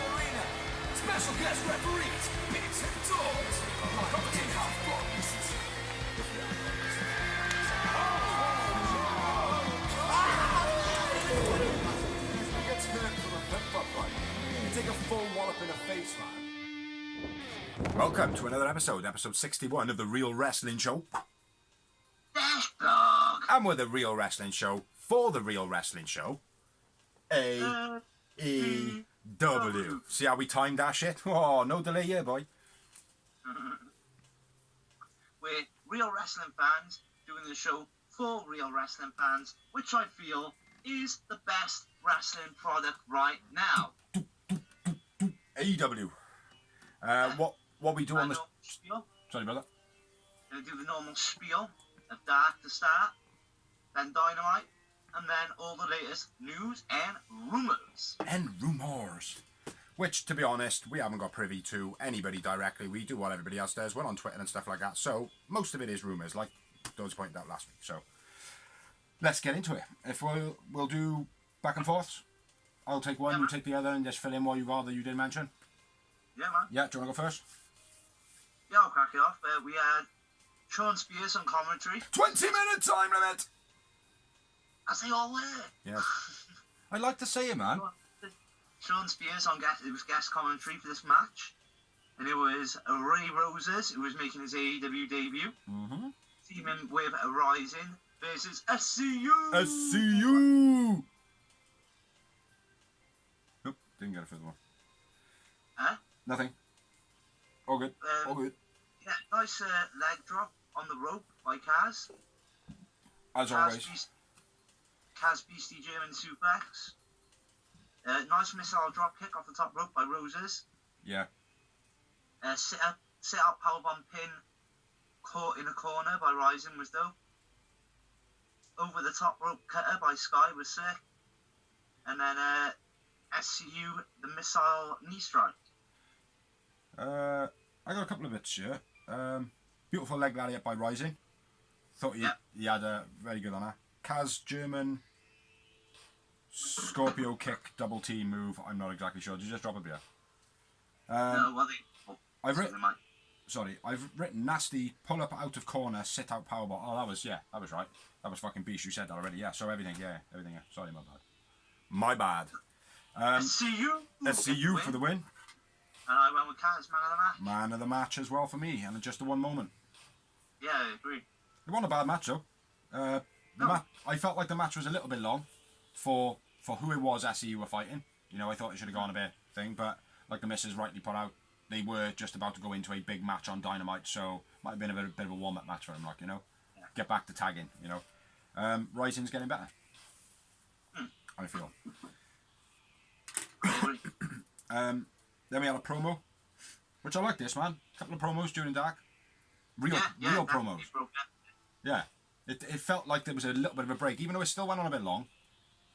Arena. Special guest referees, bigs and dogs. Competent half bodies. He gets hurt from a pep-up fight. You take a full wallop in the face, man. Welcome to another episode 61 of The Real Wrestling Show. And we're The Real Wrestling Show for The Real Wrestling Show. AEW. See how we timed that shit? Oh, no delay here, boy. We're real wrestling fans doing the show for real wrestling fans, which I feel is the best wrestling product right now. AEW. What we do on the spiel. Sorry, brother. Gonna do the normal spiel of Dark to start, then Dynamite, and then all the latest news and rumours. Which, to be honest, we haven't got privy to anybody directly. We do what everybody else does. We're on Twitter and stuff like that. So most of it is rumours, like those pointed out last week. So let's get into it. If we'll do back and forths. I'll take one, you take the other, and just fill in what you did mention. Yeah, man. Yeah, do you want to go first? Yeah, I'll crack it off. We had Sean Spears on commentary. 20-minute time limit! As they all were. Yeah. I'd like to say it, man. Sean Spears on guest commentary for this match. And it was Ray Roses, who was making his AEW debut. Mm-hmm. Teaming with Rising versus SCU. SCU! Nope, didn't get a further one. Huh? Nothing. All good. All good. Yeah, nice leg drop on the rope by Kaz. As always. Kaz Beastie German suplex. Nice missile drop kick off the top rope by Roses. Yeah. Sit up powerbomb pin caught in a corner by Rising was dope. Over the top rope cutter by Sky was sick. And then SCU, the missile knee strike. I got a couple of bits here. Beautiful leg lariat by Rising. Thought he had a very good on that. Kaz German Scorpio kick double T move. I'm not exactly sure. Did you just drop a beer? No, well, I've written nasty pull up out of corner, sit out powerbomb. Oh, that was right. That was fucking beast. You said that already. Yeah. So everything. Yeah. Sorry, my bad. SCU for the win. And I went with Kaz, man of the match. Man of the match as well for me, and just the one moment. Yeah, I agree. It wasn't a bad match though. I felt like the match was a little bit long for who it was SCU were fighting. You know, I thought it should have gone a bit thing, but like the missus rightly put out, they were just about to go into a big match on Dynamite, so might have been a bit of a warm-up match for them, like, you know. Yeah. Get back to tagging, you know. Rising's getting better. I feel. Then we had a promo, which I like this, man. A couple of promos during Dark. Real promos. Yeah. It felt like there was a little bit of a break, even though it still went on a bit long.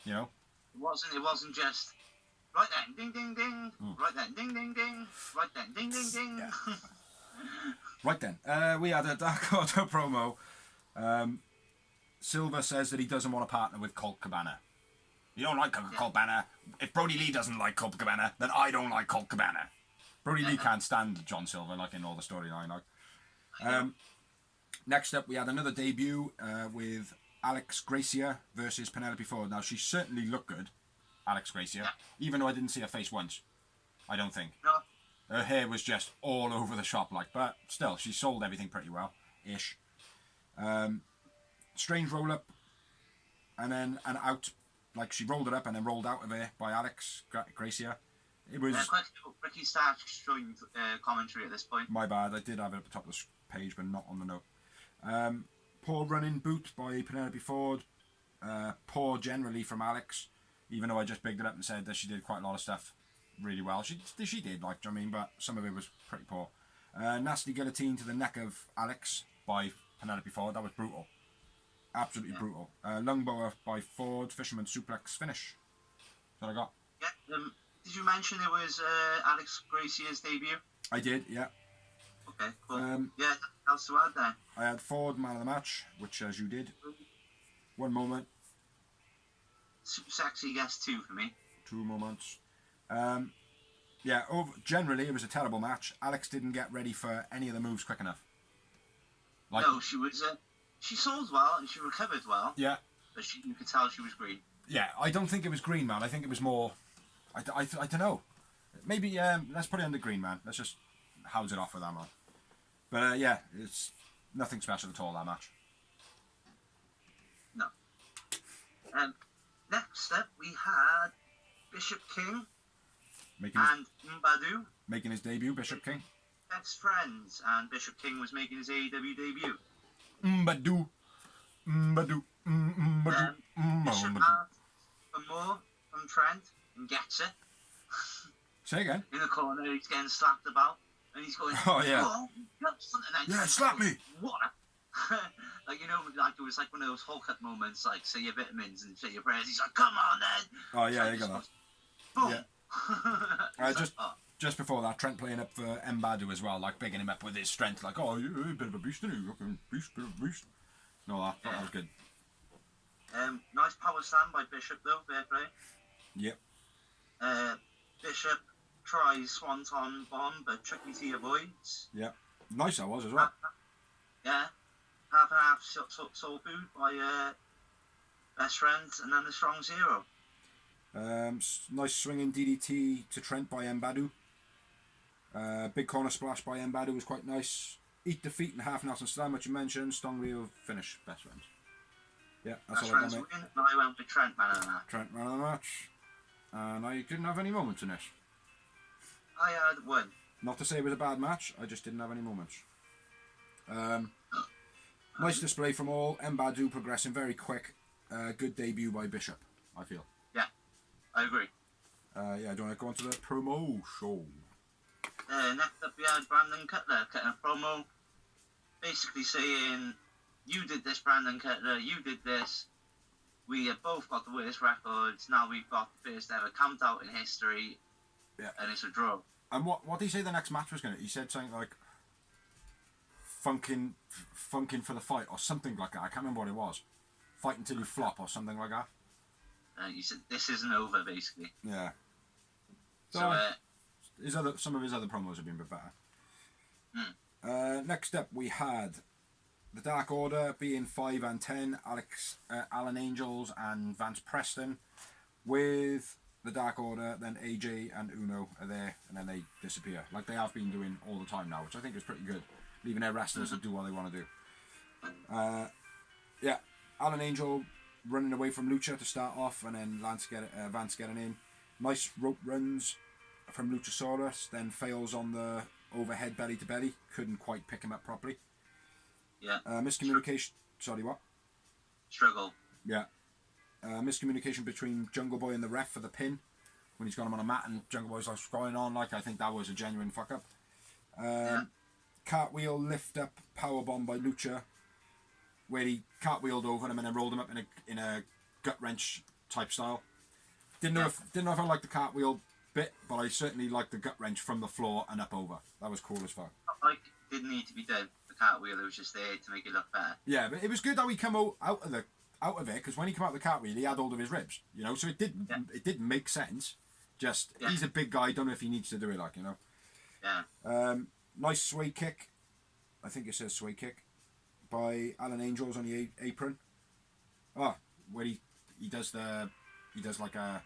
You know? It wasn't just right then, ding ding ding, right then, ding ding ding, right then, ding ding ding. Yeah. Right then. We had a Dark Order promo. Silver says that he doesn't want to partner with Colt Cabana. You don't like Colt Cabana. If Brody Lee doesn't like Colt Cabana, then I don't like Colt Cabana. Brody Lee can't stand John Silver, like in all the storyline. Like. Next up, we had another debut with Alex Gracia versus Penelope Ford. Now, she certainly looked good, Alex Gracia, even though I didn't see her face once. I don't think. No. Her hair was just all over the shop, like, but still, she sold everything pretty well, ish. Strange roll up, and then an out. Like, she rolled it up and then rolled out of it by Alex Gracia. It was... Ricky Stark showing commentary at this point. My bad, I did have it at the top of the page, but not on the note. Poor running boot by Penelope Ford. Poor generally from Alex, even though I just bigged it up and said that she did quite a lot of stuff really well. She did, like, do you know what I mean? But some of it was pretty poor. Nasty guillotine to the neck of Alex by Penelope Ford. That was brutal. Absolutely brutal. Lungbower by Ford. Fisherman suplex finish. That's what I got. Yeah. Did you mention it was Alex Gracia's debut? I did, yeah. Okay, cool. Yeah, what else to add there? I had Ford man of the match, which as you did. One moment. Super Sexy gets 2 for me. 2 moments. Yeah, generally it was a terrible match. Alex didn't get ready for any of the moves quick enough. No, she was. She sold well and she recovered well. Yeah. But you could tell she was green. Yeah, I don't think it was green, man. I think it was more... I don't know. Maybe, let's put it under green, man. Let's just house it off with that, man. But, yeah, it's nothing special at all, that match. No. Next up, we had Bishop King and Mbadu. Making his debut, Bishop King. Best friends, and Bishop King was making his AEW debut. Mbadu. Mbadu. Mbadu. Bishop asked for more from Trent and gets it. Say again. In the corner, he's getting slapped about, and he's going, "Oh yeah, yeah, slap me." What? Like, you know, like it was like one of those Hulk up moments, like say your vitamins and say your prayers. He's like, "Come on, then." Oh yeah, you got that. Boom. Yeah. Just before that, Trent playing up for Mbadu as well, like bigging him up with his strength, like, "Oh, you're a bit of a beast, aren't you? Fucking beast, bit of a beast." No, that was good. Nice power slam by Bishop though, fair play. Yep. Bishop tries Swanton Bomb, but Chucky T avoids. Yeah. Nice that was as well. Yeah. Half and half soul food by best friends, and then the strong zero. Nice swinging DDT to Trent by Mbadu. Big corner splash by Mbadu was quite nice. Eat defeat and half Nelson Slam, which you mentioned. Strong wheel finish, best friends. Yeah, that's Best all I friends got, win, mate. and I went with Trent man of the match. Trent man of the match. And I didn't have any moments in this. I had one. Not to say it was a bad match, I just didn't have any moments. Nice display from all. Mbadu progressing very quick. Good debut by Bishop, I feel. Yeah, I agree. Yeah, do you want to go on to the promo show? Next up we had Brandon Cutler cutting a promo, basically saying, "You did this, Brandon Cutler, you did this. We have both got the worst records. Now we've got the first ever count out in history." Yeah. And it's a draw. And what did he say the next match was going to... He said something like... Funkin' for the fight, or something like that. I can't remember what it was. Fight until you flop, or something like that. He said, "This isn't over," basically. Yeah. So, some of his other promos have been a bit better. Next up, we had the Dark Order being 5 and 10, Alan Angels and Vance Preston. With the Dark Order, then AJ and Uno are there, and then they disappear. Like they have been doing all the time now, which I think is pretty good. Leaving their wrestlers to do what they want to do. Yeah, Alan Angel running away from Lucha to start off, and then Vance getting in. Nice rope runs from Luchasaurus, then fails on the overhead belly to belly. Couldn't quite pick him up properly. yeah. Miscommunication. Sorry, what? Struggle. Yeah. Miscommunication between Jungle Boy and the ref for the pin when he's got him on a mat, and Jungle Boy's like, "What's going on?" Like, I think that was a genuine fuck up. Cartwheel lift up powerbomb by Lucha, where he cartwheeled over him and then rolled him up in a gut wrench type style. Didn't know if I liked the cartwheel bit, but I certainly liked the gut wrench from the floor and up over. That was cool as fuck. Like, didn't need to be done. The cartwheel, it was just there to make it look better. Yeah, but it was good how he come out of it, because when he came out of the cartwheel, he had hold of his ribs, you know. So it did make sense. Just he's a big guy. Don't know if he needs to do it, like, you know. Yeah. Nice sway kick. I think it says sway kick by Alan Angels on the apron. Oh, where he does like a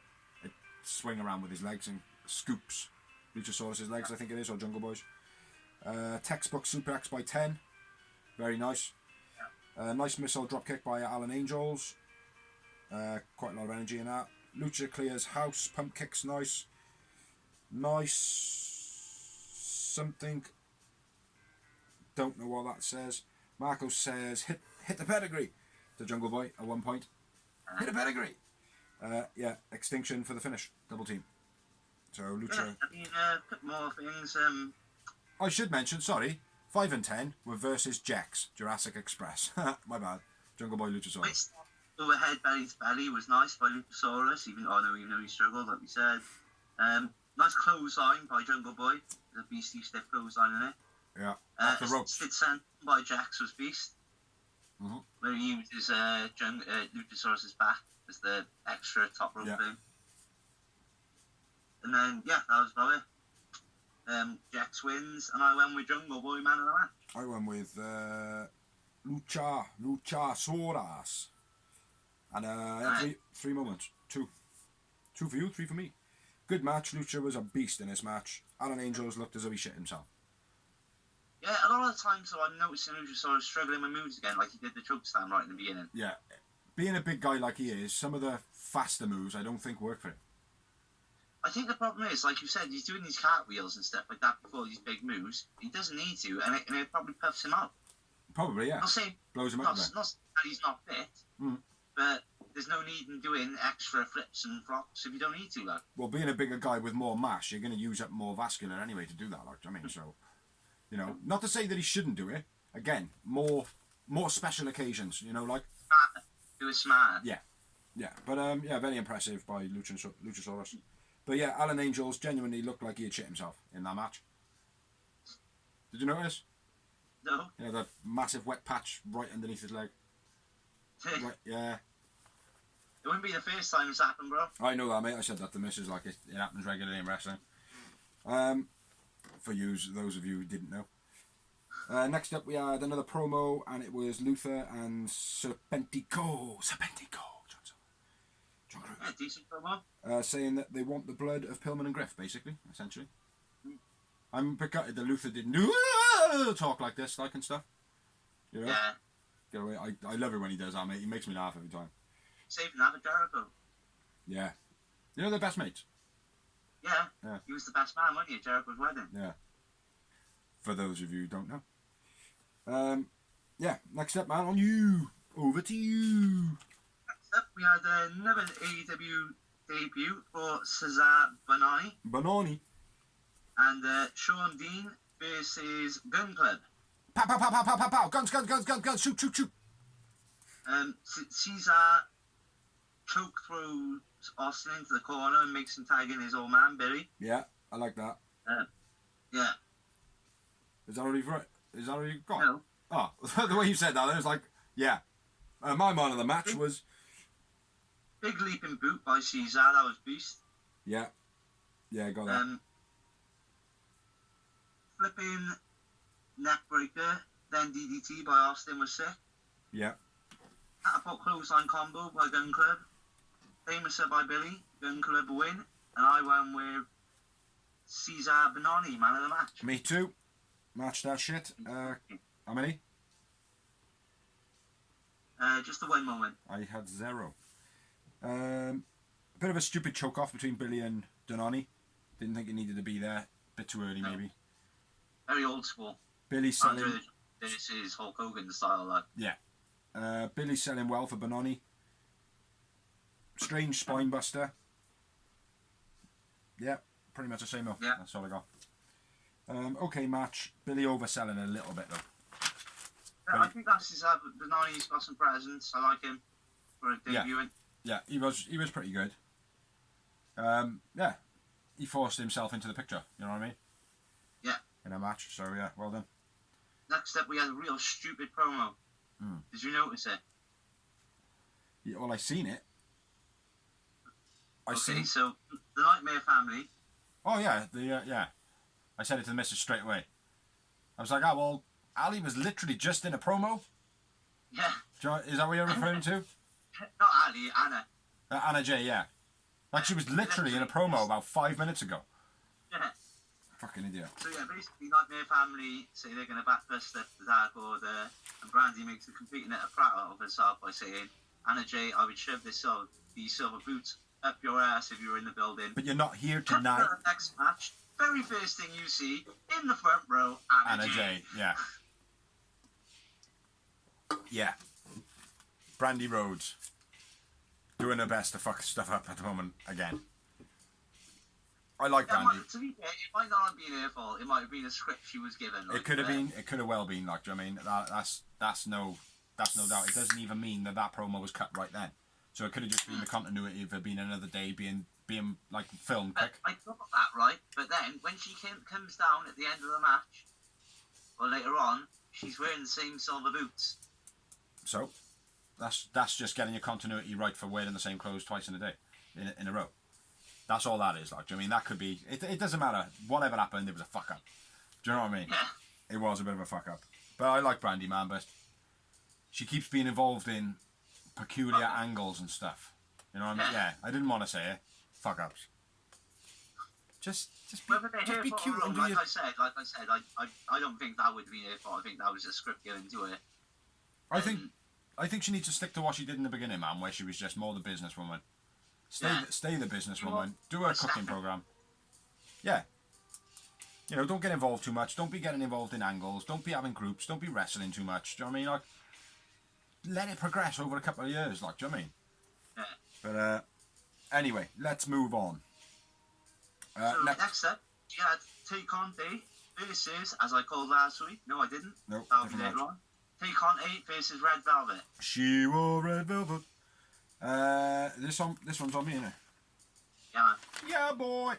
swing around with his legs and scoops Luchasaurus' legs, I think it is, or Jungle Boy's. Textbook suplex by 10. Very nice. Nice missile drop kick by Alan Angels. Quite a lot of energy in that. Lucha clears house. Pump kicks nice. Nice something. Don't know what that says. Marco says hit the pedigree to Jungle Boy at one point. Hit a pedigree. Yeah, extinction for the finish. Double team. So Lucha. A couple more things. I should mention, sorry, 5 and 10 were versus Jax, Jurassic Express. My bad. Jungle Boy Luchasaurus. Overhead belly to belly was nice by Luchasaurus, even though he struggled, like we said. Nice clothesline by Jungle Boy. The beastie stiff clothesline in it. Yeah, off the ropes. Sid sent by Jax was beast. where he uses Luchasaurus's back as the extra top rope thing. And then, that was about it. Jax wins, and I went with Jungle Boy man of the match. I went with Luchasaurus. And three moments. Two for you, three for me. Good match. Lucha was a beast in this match. Alan Angels looked as though he shit himself. Yeah, a lot of the times, so I'm noticing Luchasaurus struggling with moves again, like he did the choke stand right in the beginning. Yeah. Being a big guy like he is, some of the faster moves I don't think work for him. I think the problem is, like you said, he's doing these cartwheels and stuff like that before these big moves. He doesn't need to, and it probably puffs him up. Probably, yeah. Not saying blows him up. Not that he's not fit, but there's no need in doing extra flips and flops if you don't need to, like. Well, being a bigger guy with more mass, you're going to use up more vascular anyway to do that, like. I mean, so, you know, not to say that he shouldn't do it. Again, more special occasions, you know, like. Do it smart. Yeah, but very impressive by Luchasaurus. But yeah, Alan Angels genuinely looked like he had shit himself in that match. Did you notice? No. You know, the massive wet patch right underneath his leg. Right, yeah. It wouldn't be the first time it's happened, bro. I know that, mate. I said that to Mrs. Like it happens regularly in wrestling. For those of you who didn't know. Next up, we had another promo, and it was Luther and Serpentico. John Cruz. Yeah, decent promo. Saying that they want the blood of Pillman and Griff, basically, essentially. I'm gutted that Luther didn't talk like this, like, and stuff. You know? Yeah. Get away. I love it when he does that, mate. He makes me laugh every time. Saving that for Jericho. Yeah. You know, they're best mates. Yeah. He was the best man, wasn't he, at Jericho's wedding? Yeah. For those of you who don't know. Next up, man, on you. Over to you. Next up, we had another AEW debut for Cesar Bononi. And Sean Dean versus Gun Club. Pow, pow, pow, pow, pow, pow, pow. Guns, shoot. Cesar choke throws Austin into the corner and makes him tag in his old man, Billy. Yeah, I like that. Yeah. Is that already gone? No. Oh, the way you said that, it was like, yeah. My man of the match was... Big leaping boot by Cesar, that was beast. Yeah, got that. Flipping neckbreaker, then DDT by Austin was sick. Yeah. Catapult clothesline combo by Gun Club. Famous by Billy, Gun Club win. And I went with Cesar Bononi, man of the match. Me too. Match that shit. How many? Just the one moment. I had 0. A bit of a stupid choke off between Billy and Donani. Didn't think it needed to be there. A bit too early, maybe. Very old school. Billy selling. This is Hulk Hogan style, like. Yeah. Billy selling well for Bononi. Strange spine buster. Yeah, pretty much the same though. Yeah. That's all I got. Okay match. Billy overselling a little bit though. Yeah, I think that's his Bononi's got some presence. I like him for a debuting. Yeah, he was pretty good. He forced himself into the picture, you know what I mean? Yeah. In a match, so yeah, well done. Next up we had a real stupid promo. Did you notice it? Yeah, well, I seen it. So the Nightmare Family. Oh yeah, yeah. I said it to the missus straight away. I was like, well, Ali was literally just in a promo. Yeah. Is that what you're referring to? Not Ali, Anna. Anna J, yeah. Like she was literally in a promo about 5 minutes ago. Yeah. Fucking idiot. So yeah, basically Nightmare Family say they're going to backbust the Dark Order, and Brandy makes a complete and utter prat of herself by saying, Anna J, I would shove these silver boots up your ass if you were in the building. But you're not here tonight. Next match, very first thing you see in the front row, Anna J. Yeah. Yeah. Brandy Rhodes doing her best to fuck stuff up at the moment again. I like Brandy. To be fair, it might not have been her fault. It might have been a script she was given. Like, it could have been. It could have well been. Like, do you know what I mean? That's no doubt. It doesn't even mean that promo was cut right then. So it could have just been the continuity of it being another day being like filmed quick. I thought that, right? But then when she comes down at the end of the match, or later on, she's wearing the same silver boots. So, that's just getting your continuity right for wearing the same clothes twice in a day, in a row. That's all that is. Like, do you know what I mean? That could be. It doesn't matter. Whatever happened, it was a fuck up. Do you know what I mean? Yeah. It was a bit of a fuck up. But I like Brandy, man. But she keeps being involved in peculiar angles and stuff. You know what I mean? Yeah. I didn't want to say it. Fuck ups. Just be cute and do like I said, I don't think that would be her fault. I think that was a script given to her. I think she needs to stick to what she did in the beginning, man, where she was just more the businesswoman. Stay the businesswoman. Do her cooking program. Yeah. You know, don't get involved too much. Don't be getting involved in angles. Don't be having groups. Don't be wrestling too much. Do you know what I mean? Like, let it progress over a couple of years. Like, do you know what I mean? Yeah. But anyway, let's move on. So next up, you had Take On Day versus, as I called last week. No, I didn't. Nope. That'll be later on. Take On 8 versus Red Velvet. She wore red velvet. This one's on me, isn't it? Yeah, man. Yeah, boy.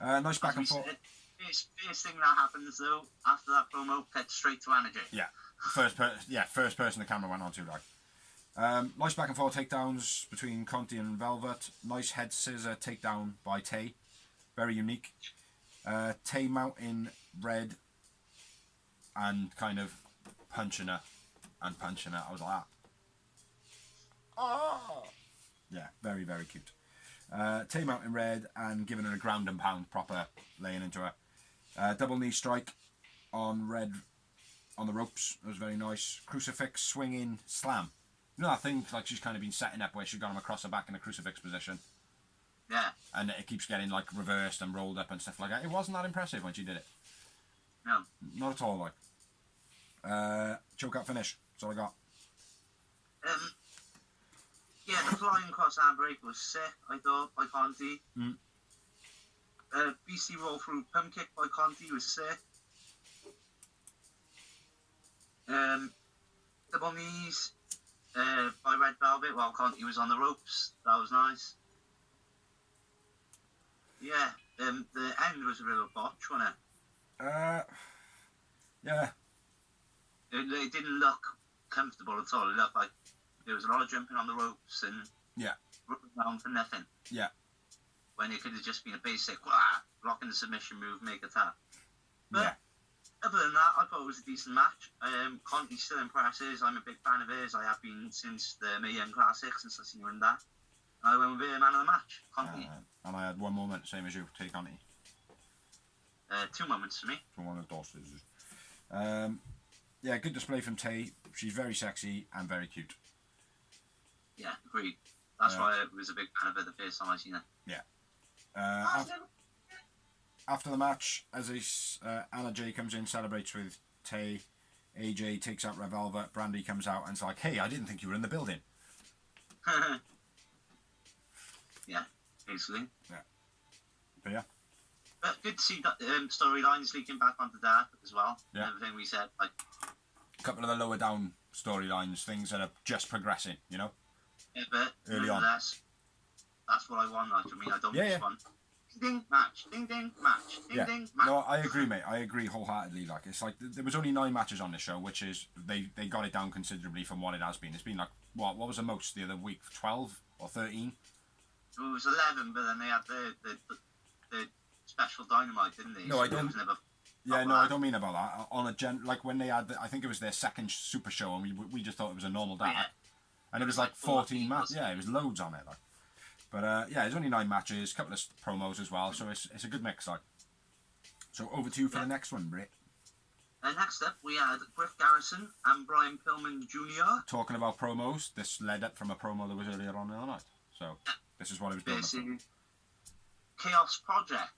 Nice back and forth. First thing that happens though, after that promo, cut straight to energy. Yeah. First person the camera went on to, like. Nice back and forth takedowns between Conti and Velvet. Nice head scissor takedown by Tay. Very unique. Tay mounting Red and kind of punching her. I was like, oh. Yeah, very, very cute. Tay mounting Red and giving her a ground and pound, proper laying into her. Double knee strike on Red on the ropes. It was very nice. Crucifix swinging slam. You know that thing like she's kind of been setting up where she got him across her back in a crucifix position. Yeah. And it keeps getting like reversed and rolled up and stuff like that. It wasn't that impressive when she did it. No. Not at all, like. Choke out finish. That's all I got. Yeah, the flying cross handbrake was sick, I thought, by Conti. BC roll through pump kick by Conti was sick. Double knees by Red Velvet while Conti was on the ropes. That was nice. Yeah, the end was a bit of a botch, wasn't it? Yeah. It didn't look comfortable at all. It looked like there was a lot of jumping on the ropes and running around for nothing. Yeah. When it could have just been a basic blocking the submission move, make a tap. But other than that, I thought it was a decent match. Conti still impresses. I'm a big fan of his. I have been since the Mae Young Classic, since I've seen her in that. I went with man of the match, Conti. And I had one moment, same as you, take Conti. 2 moments for me. From one of the Dawsons. Yeah, good display from Tay. She's very sexy and very cute. Yeah, agreed. That's why I was a big fan of her the first time I seen her. Yeah. After the match, as Anna Jay comes in, celebrates with Tay. AJ takes out Revolver. Brandy comes out and it's like, hey, I didn't think you were in the building. Yeah, basically. Yeah. But yeah. But good to see that storylines leaking back onto that as well. Yeah. Everything we said, like A couple of the lower down storylines, things that are just progressing, you know? Yeah, but early on. That's what I want. Like, I mean, I don't just want ding match, ding ding match, ding ding match. No, I agree, mate. I agree wholeheartedly. Like, it's like there was only 9 matches on this show, which is they got it down considerably from what it has been. It's been like what was the most the other week? 12 or 13? It was 11, but then they had the special Dynamite, didn't they? No, so I don't. I don't mean about that. On a like when they had, I think it was their second Super Show, and we just thought it was a normal day, and it was like 14 matches. Yeah, it was loads on it, like. But there's only 9 matches, a couple of promos as well, so it's a good mix, like. So over to you for the next one, Britt. Next up, we had Griff Garrison and Brian Pillman Jr. Talking about promos, this led up from a promo that was earlier on the other night. So this is what it was building up. Chaos Project,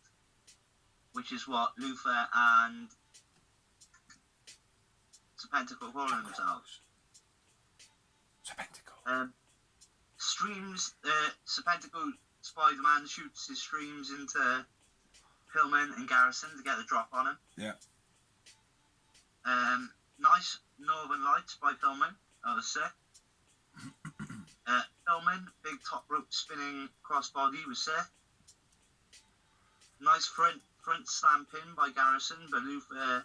which is what Luther and Serpenticle calling themselves. Serpenticle. Streams, Serpenticle Spider-Man shoots his streams into Pillman and Garrison to get the drop on him. Yeah. Nice Northern Lights by Pillman. That was sick. Pillman, big top rope spinning crossbody was sick. Nice front slam pin by Garrison, but Luther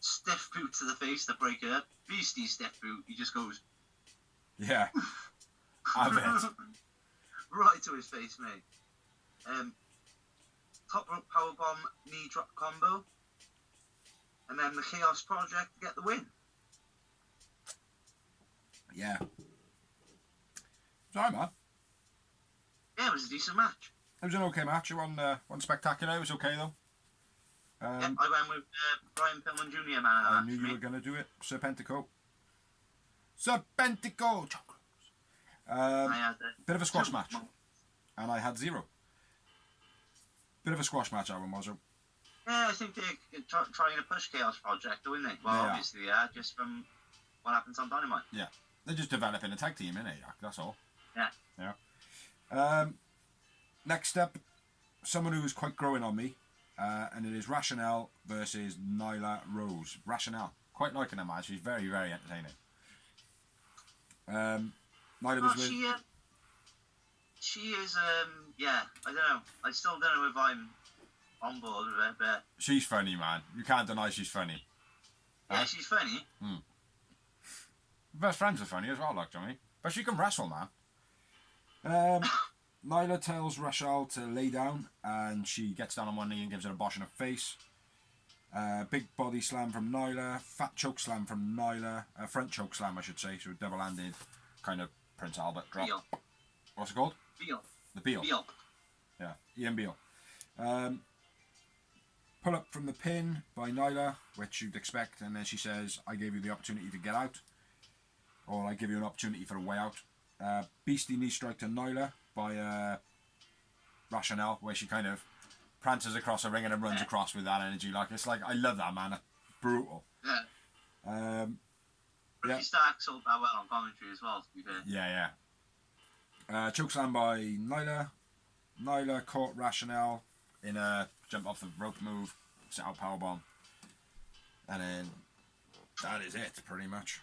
stiff boot to the face to break it up. Beastie stiff boot. He just goes Yeah. Have it. Right to his face, mate. Top rope powerbomb, knee drop combo. And then the Chaos Project to get the win. Yeah. Sorry, man. Yeah, it was a decent match. It was an okay match. It wasn't spectacular. It was okay, though. Yeah, I went with Brian Pillman Jr. man. I knew you were going to do it. Serpentico. Serpentico! I had bit of a squash match. And I had 0. Bit of a squash match, that one was. Yeah, I think they're trying to push Chaos Project, don't they? Well, Yeah. obviously, yeah, just from what happens on Dynamite. Yeah. They're just developing a tag team, innit? That's all. Yeah. Yeah. Next up, someone who is quite growing on me, and it is Rationale versus Nyla Rose. Rationale. Quite liking her match. She's very, very entertaining. Nyla was with... She is, yeah, I don't know. I still don't know if I'm on board with it, but... She's funny, man. You can't deny she's funny. Yeah, she's funny. Best friends are funny as well, like Johnny. But she can wrestle, man. Nyla tells Rachel to lay down, and she gets down on one knee and gives her a bosh in her face. Big body slam from Nyla, fat choke slam from Nyla, front choke slam I should say, so double-handed kind of Prince Albert drop. Beal. What's it called? Beal. The Beal. Beal. Yeah, Ian Beal. Pull up from the pin by Nyla, which you'd expect, and then she says, I gave you the opportunity to get out, or I give you an opportunity for a way out. Beastie knee strike to Nyla by Rationale, where she kind of prances across the ring and then runs across with that energy. Like, it's like, I love that, man. It's brutal. Yeah. Ricky yeah. Stark sold that well on commentary as well, to be fair. Yeah. Chokeslam by Nyla. Nyla caught Rationale in a jump off the rope move, set out powerbomb. And then that is it, pretty much.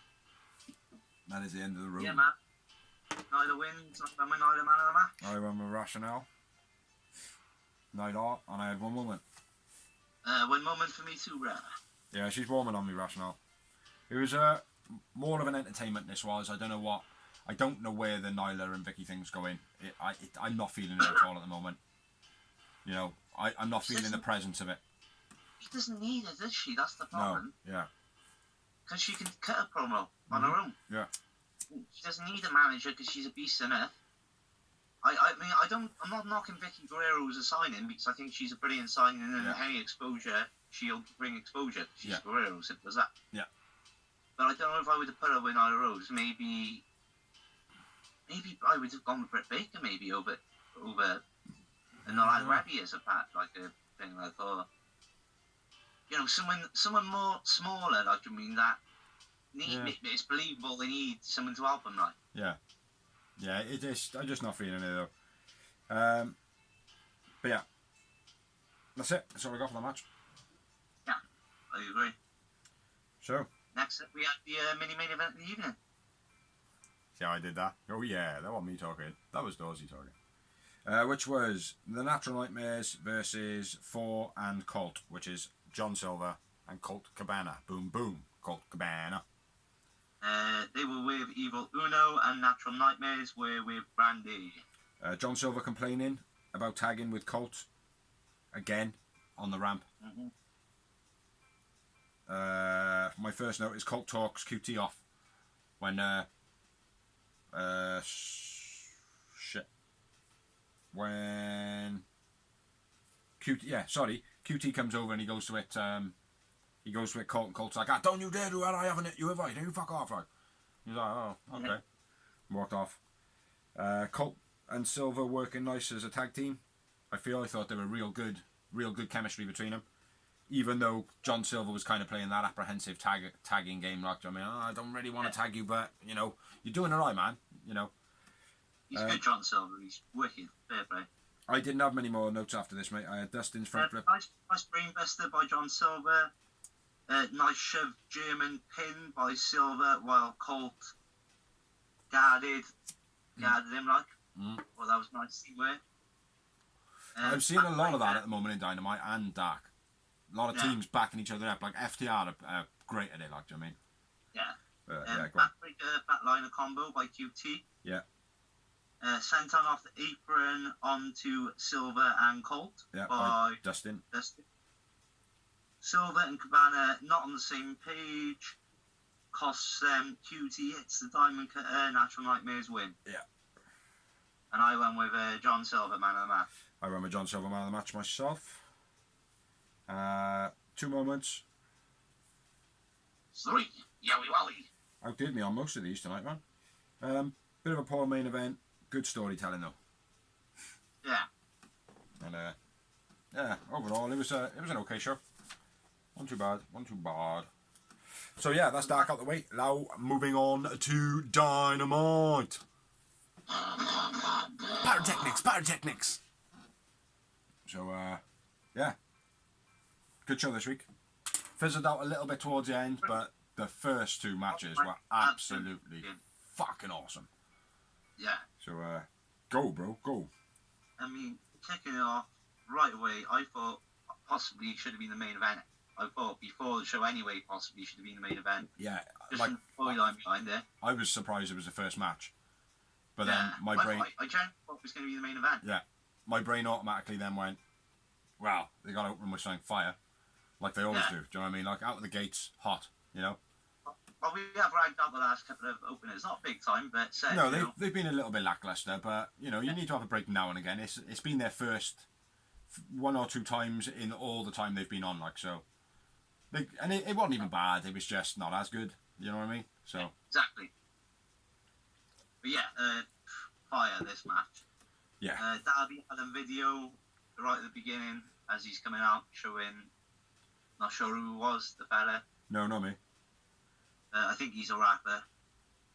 That is the end of the road. Yeah, man. Nyla wins. I'm a Nyla man of the match. I went with Rationale. Nyla, and I had one woman. One moment for me too, rare. Yeah, she's warming on me, Rationale. It was more of an entertainment, this was. I don't know where the Nyla and Vicky thing's going. I'm not feeling it at all at the moment. You know, I'm not feeling the presence of it. She doesn't need it, does she? That's the problem. No, yeah. Because she can cut a promo on her own. Yeah. She doesn't need a manager because she's a beast in it. I'm not knocking Vicky Guerrero as a signing because I think she's a brilliant signing and any exposure, she'll bring exposure. She's Guerrero, simple as that. Yeah. But I don't know if I would have put her with Nyla Rose. Maybe I would have gone with Bret Baker maybe over and not like Rabbi as a pat, like a thing like that. You know, someone more smaller, like I mean that it's believable they need someone to help them, like. Yeah. Yeah, I'm just not feeling it though. But yeah. That's it. That's all we got for the match. Yeah, I agree. So next up we had the mini main event of the evening. See how I did that? Oh yeah, that wasn't me talking. That was Dorsey talking. Which was the Natural Nightmares versus Thor and Colt, which is John Silver and Colt Cabana. Boom boom, Colt Cabana. They were with Evil Uno and Natural Nightmares were with Brandy. John Silver complaining about tagging with Colt again on the ramp. My first note is Colt talks QT off when when QT comes over and he goes to it. He goes to it. Colt and Colt's like, don't you dare do that! I haven't hit you, have I? You fuck off! Like, he's like, oh, okay. Walked off. Colt and Silver working nice as a tag team. I thought they were real good chemistry between them. Even though John Silver was kind of playing that apprehensive tagging game, like, I mean, I don't really want to tag you, but you know, you're doing it right, man. You know. He's good, John Silver. He's wicked. Fair play. I didn't have many more notes after this, mate. I had Dustin's front flip. Nice brainbuster by John Silver. Nice shove German pin by Silver while Colt guarded him like. Well, that was nice to see where. I'm seeing a lot of that at the moment in Dynamite and Dark. A lot of teams backing each other up. Like FTR are great at it, like, do you know what I mean? Yeah. Yeah, go on. Backbreaker Batliner combo by QT. Yeah. Senton off the apron onto Silver and Colt Yeah, by Dustin. Silver and Cabana not on the same page. Costs them. QT hits the Diamond Cutter. Natural Nightmares win. Yeah. And I went with John Silver, man of the match. I went with John Silver, man of the match myself. 2 moments. 3. Yowie Wowie. Outdid me on most of these tonight, man. Bit of a poor main event. Good storytelling though. Yeah. And yeah, overall it was an okay show. One too bad. So yeah, that's Dark out the way. Now moving on to Dynamite. Pyrotechnics. So yeah, good show this week. Fizzled out a little bit towards the end, but the first 2 matches were absolutely fucking awesome. Yeah. So go, bro, go. I mean, kicking it off right away, I thought possibly it should have been the main event. I thought before the show anyway, possibly should have been the main event. Yeah, Just like storyline behind there. I was surprised it was the first match, but then my I brain, genuinely thought it was going to be the main event. yeah, my brain automatically then went, wow, they got to open with something fire, like they always do. Do you know what I mean? Like out of the gates, hot, you know. Well, we have ragged out the last couple of openers, not big time, but No, they've been a little bit lackluster, but you know, you need to have a break now and again. It's been their first 1 or 2 times in all the time they've been on, like so. It wasn't even bad. It was just not as good. You know what I mean? So exactly. But yeah, fire this match. yeah. Darby had a video right at the beginning as he's coming out, showing. Not sure who it was, the fella. No, not me. I think he's a rapper,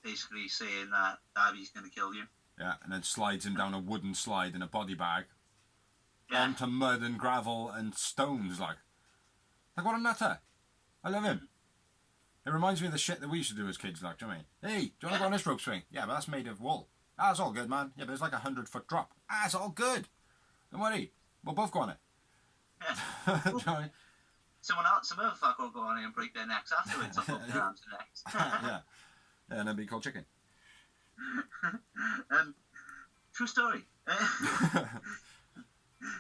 basically saying that Darby's going to kill you. Yeah, and then slides him down a wooden slide in a body bag Yeah. onto mud and gravel and stones. Like what a nutter! I love him. It reminds me of the shit that we used to do as kids. Like, do you know what I mean? Hey, do you want to go on this rope swing? Yeah, but that's made of wool. Ah, it's all good, man. Yeah, but it's like 100-foot drop. Ah, it's all good. Don't worry, we'll both go on it. Yeah. Do you know what I mean? Some other fucker will go on and break their necks afterwards. I'll put their arms and necks. Yeah, and then be called chicken. True story.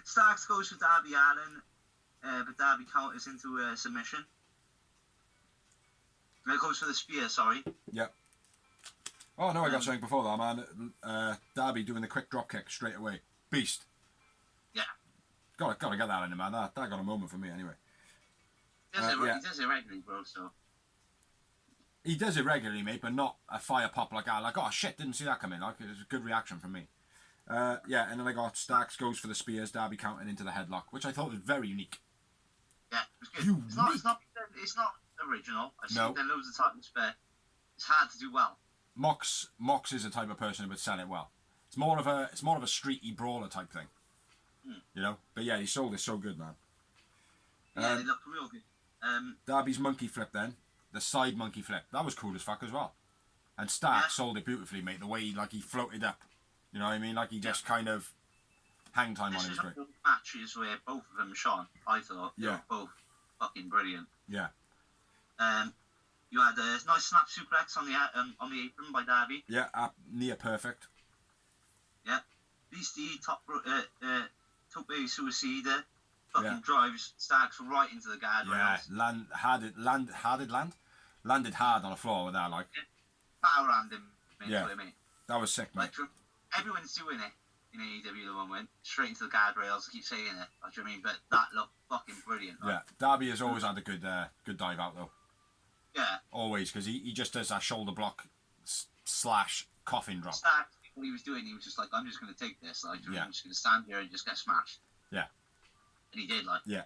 Starks goes for Darby Allin, but Darby counters into a submission. It goes for the spear, sorry. Yep. Oh no, I got something before that, man. Darby doing the quick drop kick straight away. Beast. Yeah. Gotta get that in there, man. That got a moment for me anyway. He does it regularly, bro, so. He does it regularly, mate, but not a fire pop like that. Like, oh shit, didn't see that coming. Like, it was a good reaction from me. Yeah, and then I got Starks goes for the spears, Darby counting into the headlock, which I thought was very unique. Yeah, it was good. It's not original. I've seen there loads of times, but it's hard to do well. Mox is the type of person who would sell it well. It's more of a streety brawler type thing. You know? But yeah, he sold it so good, man. Yeah, it looked real good. Darby's monkey flip then. The side monkey flip. That was cool as fuck as well. And Stark sold it beautifully, mate. The way he floated up. You know what I mean? Like he just kind of hang time on him was great. This is matches where both of them shone, I thought. They were both fucking brilliant. Yeah. You had a nice snap suplex on the apron by Darby. Yeah, near perfect. Yeah. Beastie tope suicida. Fucking drives Starks right into the guardrails. Yeah, landed hard on the floor with that, like. Power rammed him into it, mate. That was sick, mate. Like, everyone's doing it in AEW at the moment. Straight into the guardrails. I keep saying it. Like, you know what I mean? But that looked fucking brilliant. Like. Yeah, Darby has always had a good dive out though. Yeah. Always, because he just does that shoulder block / coffin drop. Starks, what he was doing, he was just like, I'm just going to take this. Like, I'm just going to stand here and just get smashed. Yeah. And he did, like. Yeah.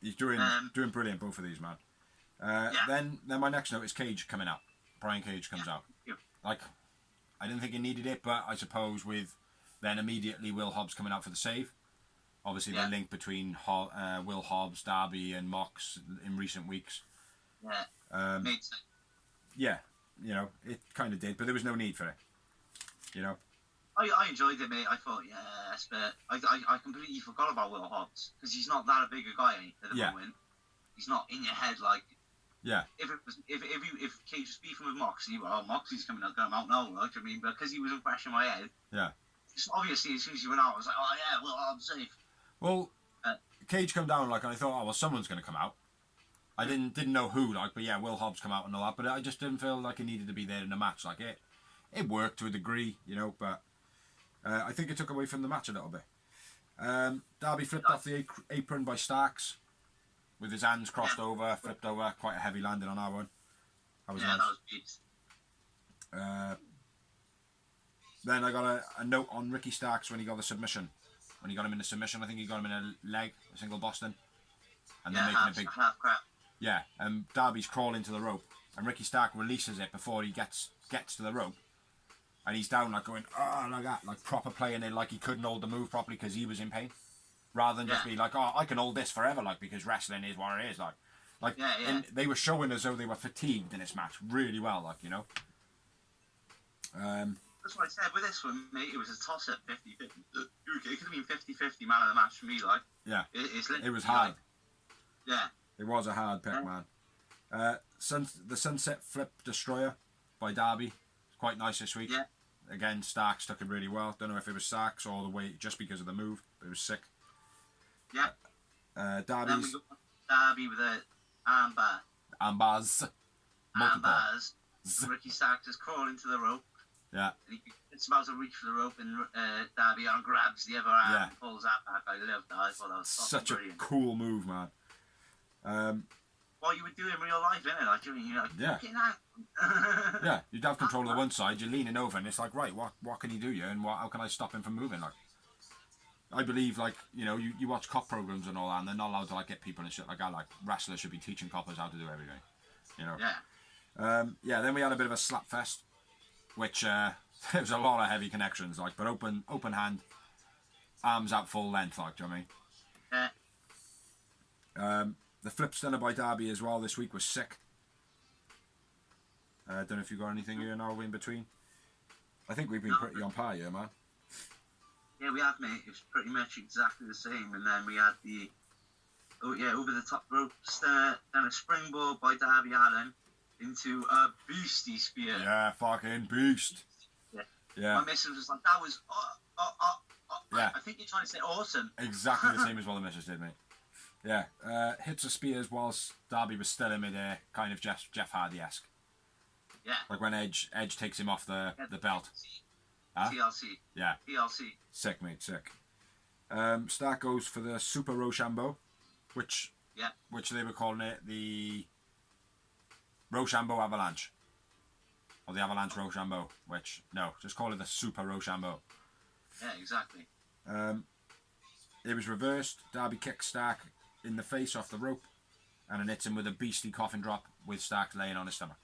He's doing brilliant, both of these, man. Then my next note is Cage coming out. Brian Cage comes out. Yeah. Like, I didn't think he needed it, but I suppose with then immediately Will Hobbs coming out for the save. Obviously, the link between Will Hobbs, Darby, and Mox in recent weeks. Yeah. Made sense. Yeah, you know, it kind of did, but there was no need for it. You know. I enjoyed it, mate. I thought, yes, but I completely forgot about Will Hobbs because he's not that big a guy at the moment. He's not in your head like Yeah. If Cage was beefing with Moxley, well, Moxley's coming out now, like, I mean, because he wasn't fresh in my head. Yeah. Obviously, as soon as he went out, I was like, oh yeah, well, I'm safe. Well, Cage come down, like, and I thought, oh, well, someone's going to come out. I didn't know who, like, but yeah, Will Hobbs come out and all that, but I just didn't feel like he needed to be there in the match. Like, it worked to a degree, you know, but I think it took away from the match a little bit. Darby flipped off the apron by Starks with his hands crossed over, flipped over, quite a heavy landing on that one. That was nice. That was beast. Then I got a note on Ricky Starks when he got the submission. When he got him in the submission, I think he got him in a leg, a single Boston. And then making a big... half crap. Yeah, and Darby's crawling to the rope. And Ricky Stark releases it before he gets to the rope. And he's down, like, going, oh, like that. Like, proper playing it like he couldn't hold the move properly because he was in pain. Rather than just be like, oh, I can hold this forever, like, because wrestling is what it is, like. And they were showing as though they were fatigued in this match really well, like, you know. That's what I said with this one, mate. It was a toss-up, 50-50. It could have been 50-50 man of the match for me, like. Yeah. It was hard. Like, yeah. It was a hard pick, man. The Sunset Flip Destroyer by Darby. Quite nice this week. Yeah. Again, Starks took it really well. Don't know if it was Starks or the way, just because of the move, but it was sick. Yeah. Darby's... Then we got Darby with a armbar. Armbars. Armbars. Ricky Starks is crawling to the rope. Yeah. It's about to reach for the rope, and Darby grabs the other arm and pulls that back. I love that. I thought that was such brilliant. A cool move, man. What you would do in real life, innit? Like, you're like, yeah. Yeah, you'd have control of the one side, you're leaning over, and it's like, right, what can he do here, and how can I stop him from moving? Like, I believe, like, you know, you watch cop programs and all that, and they're not allowed to, like, get people and shit like that. Like, wrestlers should be teaching coppers how to do everything, you know? Yeah. Then we had a bit of a slap fest, which, there was a lot of heavy connections, like, but open hand, arms out full length, like, do you know what I mean? The flip stunner by Darby as well this week was sick. I don't know if you got anything here now in between. I think we've been pretty on par here, man. Yeah, we have, mate. It's pretty much exactly the same. And then we had the over the top rope stunner, then a springboard by Darby Allin into a beastie spear. Yeah, fucking beast. Yeah. My missus was like, that was yeah. I think you're trying to say awesome. Exactly the same as what the missus did, mate. Yeah, hits of spears whilst Darby was still in midair, kind of Jeff Hardy-esque. Yeah. Like when Edge takes him off the belt. TLC. Yeah. TLC. Sick, mate, sick. Stark goes for the Super Rochambeau, which they were calling it the Rochambeau Avalanche. Or the Avalanche Rochambeau, which, no, just call it the Super Rochambeau. Yeah, exactly. It was reversed. Darby kicks Stark in the face off the rope, and then hits him with a beastly coffin drop with Stark laying on his stomach.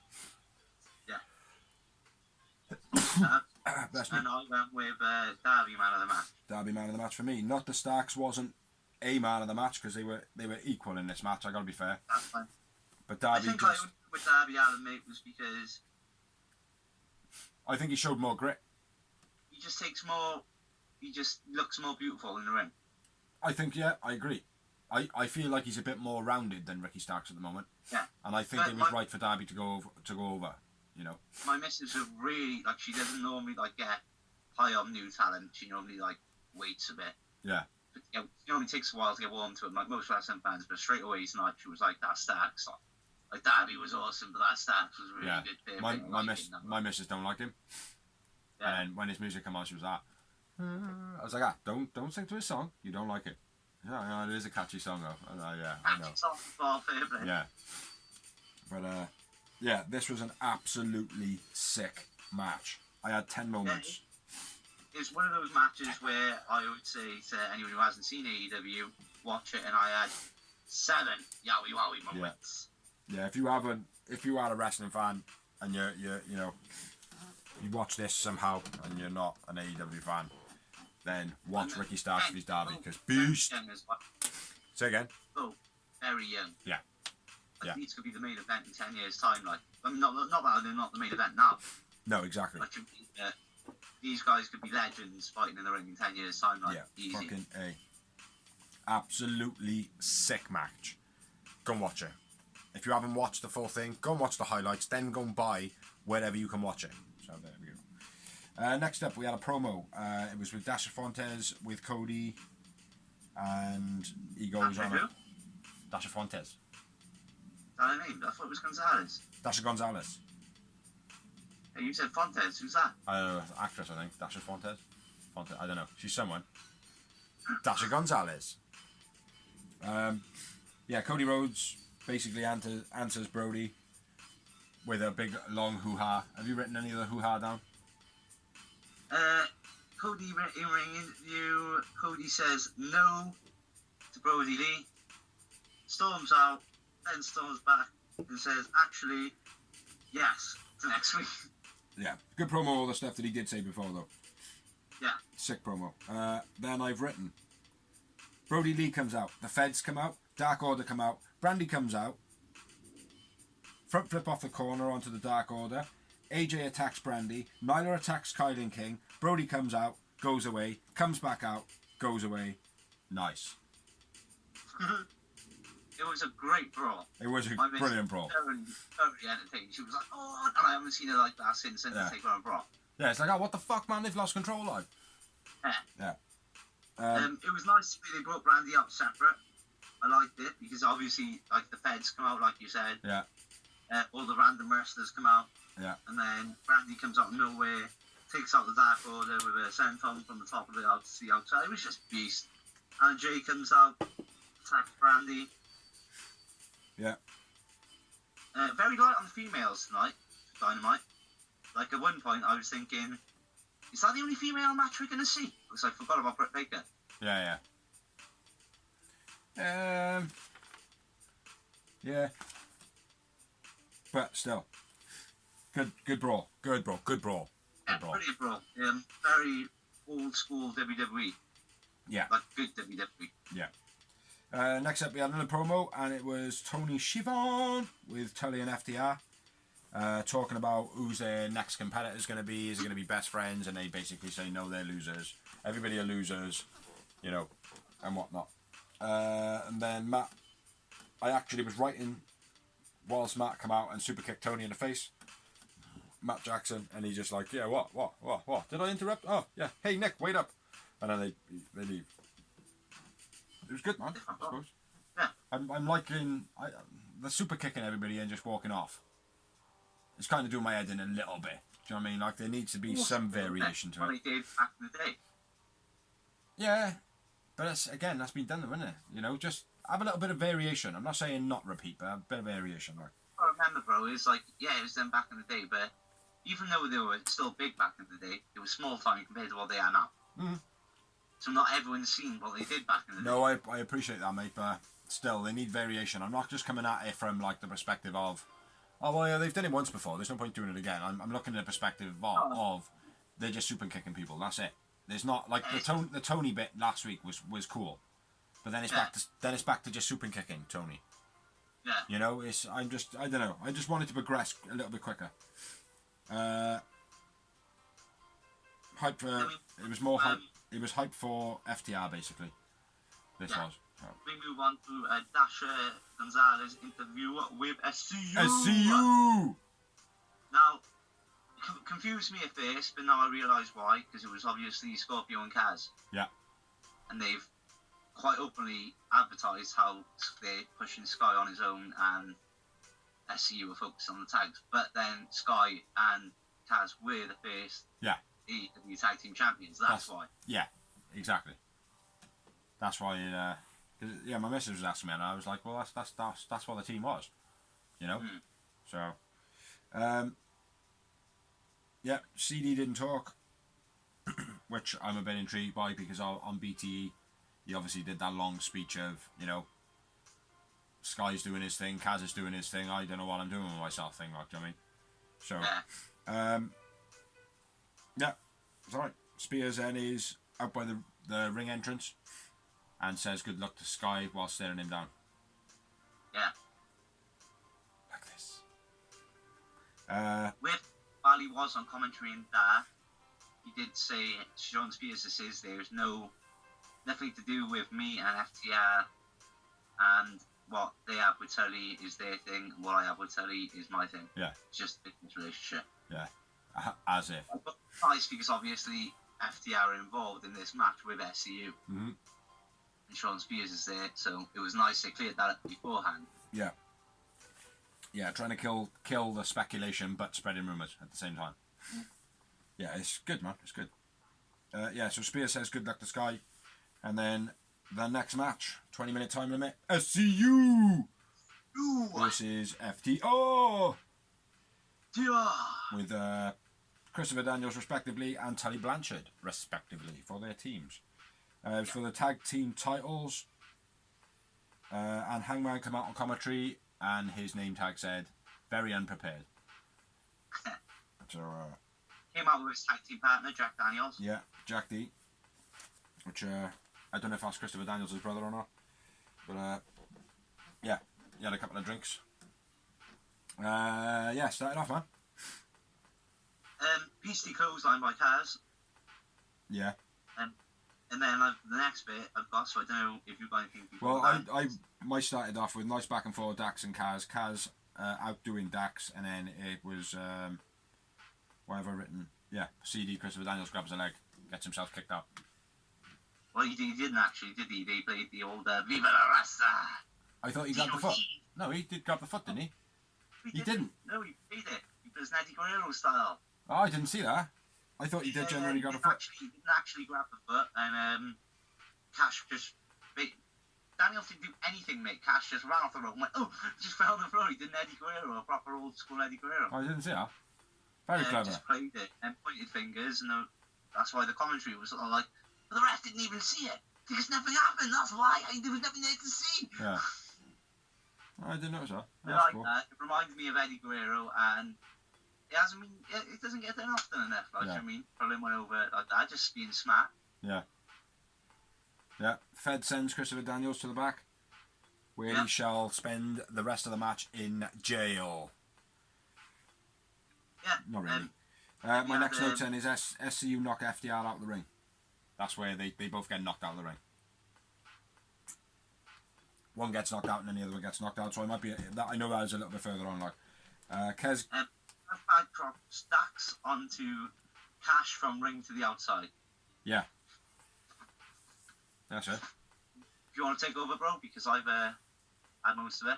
Yeah. And I went with Darby man of the match. Darby man of the match for me. Not that Starks wasn't a man of the match, because they were equal in this match. I gotta be fair. That's fine. But Darby I think I went with Darby Allin, mate, was because I think he showed more grit. He just looks more beautiful in the ring. I think, yeah, I agree. I feel like he's a bit more rounded than Ricky Starks at the moment. Yeah. And I think it was right for Darby to go over, you know. My missus is really, like, she doesn't normally, like, get high on new talent. She normally, like, waits a bit. Yeah. But, you know, it normally takes a while to get warm to him, like most wrestling fans, but straight away tonight she was like, that Starks. Like, Darby was awesome, but that Starks was really good. My missus don't like him. Yeah. And then when his music came on, she was like, I was like, don't sing to his song. You don't like it. Yeah, it is a catchy song though. Yeah, I know. Yeah. But yeah, this was an absolutely sick match. I had 10 moments. Yeah, it's one of those matches where I would say to anyone who hasn't seen AEW, watch it, and I had 7 yowie wowie moments. Yeah, if you are a wrestling fan and you watch this somehow and you're not an AEW fan, then watch Ricky Starks vs Darby, because beast. Say again. Oh, very young. Yeah. Like, these could be the main event in 10 years' time. Like, I mean, not that they're not the main event now. No, exactly. Like, these guys could be legends fighting in the ring in 10 years' time. Like, easy. Fucking A. Absolutely sick match. Go and watch it. if you haven't watched the full thing, go and watch the highlights, then go and buy wherever you can watch it. So there we go. Next up, we had a promo. It was with Dasha Fontes, with Cody, and he goes on. Dasha Fontes. Is that her name? I thought it was Gonzalez. Dasha Gonzalez. Hey, you said Fontes. Who's that? Actress, I think. Dasha Fontes. I don't know. She's someone. Dasha Gonzalez. Yeah, Cody Rhodes basically answers Brody with a big long hoo-ha. Have you written any of the hoo-ha down? Cody in ring interview. Cody says no to Brody Lee. Storms out, then storms back and says, actually, yes, to next week. Yeah, good promo, all the stuff that he did say before, though. Yeah. Sick promo. Then I've written, Brody Lee comes out, the Feds come out, Dark Order come out, Brandy comes out, front flip off the corner onto the Dark Order, AJ attacks Brandy, Nyla attacks Kylan King, Brody comes out, goes away, comes back out, goes away. Nice. It was a great brawl. It was a brilliant brawl. Totally entertaining. She was like, oh, and I haven't seen her like that since they take on a brawl. Yeah, it's like, oh, what the fuck, man? They've lost control, like. Yeah. Yeah. It was nice to see they brought Brandy out separate. I liked it because obviously, like, the Feds come out, like you said. Yeah. All the random wrestlers come out. Yeah. And then Brandy comes out of nowhere, takes out the Dark Order with a senton from the top of it out to the outside. It was just beast. And Jay comes out, attacks Brandy. Yeah. Very light on the females tonight, Dynamite. Like, at one point, I was thinking, is that the only female match we're going to see? Because I forgot about Bret Baker. Yeah. Yeah. But still. Good brawl. Good brawl. Yeah, brilliant brawl. Very old school WWE. Yeah. Like, good WWE. Yeah. Next up, we had another promo, and it was Tony Schiavone with Tully and FTR talking about who's their next competitor is going to be. Is it going to be best friends? And they basically say, no, they're losers. Everybody are losers, you know, and whatnot. And then Matt, I actually was writing whilst Matt come out and super kicked Tony in the face. Matt Jackson, and he's just like, yeah, what? Did I interrupt? Oh, yeah. Hey, Nick, wait up. And then they leave. It was good, man, I suppose. Yeah. I'm liking the super kicking everybody and just walking off. It's kind of doing my head in a little bit. Do you know what I mean? Like, there needs to be some variation to it. What he did back in the day. Yeah. But that's been done, though, isn't it? You know, just have a little bit of variation. I'm not saying not repeat, but a bit of variation. Like. I remember, bro, it's like, yeah, it was them back in the day, but even though they were still big back in the day, it was small time compared to what they are now. Mm-hmm. So not everyone's seen what they did back in the day. No, I appreciate that, mate, but still, they need variation. I'm not just coming at it from, like, the perspective of, oh, well, yeah, they've done it once before, there's no point doing it again. I'm looking at the perspective of they're just super kicking people, that's it. There's not, like, the Tony bit last week was cool, but then it's back to just super kicking Tony. Yeah. You know, I don't know, I just wanted to progress a little bit quicker. Hype for, it was more hype. It was hype for FTR, basically. This was. So. We move on to Dasha Gonzalez interview with SCU. SCU! Now, it confused me at first, but now I realise why, because it was obviously Scorpio and Kaz. Yeah. And they've quite openly advertised how they're pushing Sky on his own and SCU are focused on the tags. But then Sky and Kaz were the first AEW Tag Team Champions. That's why. Yeah, exactly. That's why. Yeah, my missus was asking me, and I was like, "Well, that's what the team was," you know. So, yeah, CD didn't talk, which I'm a bit intrigued by because on BTE, he obviously did that long speech of, you know, Sky's doing his thing, Kaz is doing his thing. I don't know what I'm doing with myself thing, like, do you know what I mean? So, yeah, it's alright. Spears then is out by the ring entrance and says good luck to Sky while staring him down. Yeah. Like this. While he was on commentary in there, he did say, Sean Spears says there's nothing to do with me and FTR and what they have with Tully is their thing, and what I have with Tully is my thing. Yeah. It's just a business relationship. Yeah. As if. But it's nice because obviously FTR are involved in this match with SCU. Mm-hmm. And Sean Spears is there, so it was nice they cleared that up beforehand. Yeah. Yeah, trying to kill the speculation, but spreading rumours at the same time. Yeah, it's good, man. It's good. Yeah, so Spears says good luck to Sky. And then the next match, 20-minute time limit, SCU versus FTR. With Christopher Daniels, respectively, and Tully Blanchard, respectively, for their teams. It was for the tag team titles. And Hangman came out on commentary, and his name tag said, very unprepared. So, came out with his tag team partner, Jack Daniels. Yeah, Jack D. Which, I don't know if that's Christopher Daniels' brother or not. But, yeah, he had a couple of drinks. Yeah, started off, man. Beastie clothesline by Kaz. Yeah. And then the next bit I've got, so I don't know if you've got anything before. Well, I started off with nice back and forth, Dax and Kaz. Kaz outdoing Dax, and then it was, what have I written? Yeah, CD, Christopher Daniels grabs a leg, gets himself kicked out. Well, he didn't actually, did he? They played the old Viva la Raza. I thought he grabbed the foot. No, he did grab the foot, didn't he? He didn't. No, he played it. He was Eddie Guerrero style. Oh, I didn't see that. I thought he did generally grab the foot. He didn't actually grab the foot, and Cash just... Daniels didn't do anything, mate. Cash just ran off the rope and went, oh, just fell on the floor. He did an Eddie Guerrero, a proper old school Eddie Guerrero. Oh, I didn't see that. Very clever. Just played it and pointed fingers, and that's why the commentary was sort of like, but the ref didn't even see it because nothing happened. That's why there was nothing there to see. Yeah. I didn't notice that. I like cool. That. It reminded me of Eddie Guerrero, and it doesn't get done often enough. Like, I mean, pulling one over like that, just being smart. Yeah. Yeah. Fed sends Christopher Daniels to the back, where he shall spend the rest of the match in jail. Yeah. Not really. My next note then is SCU knock FDR out of the ring. That's where they both get knocked out of the ring. One gets knocked out and then the other one gets knocked out. So I might be that. I know that is a little bit further on. Like, Kez. Bad drop stacks onto Cash from ring to the outside. Yeah. That's it. If you want to take over, bro, because I've had most of it.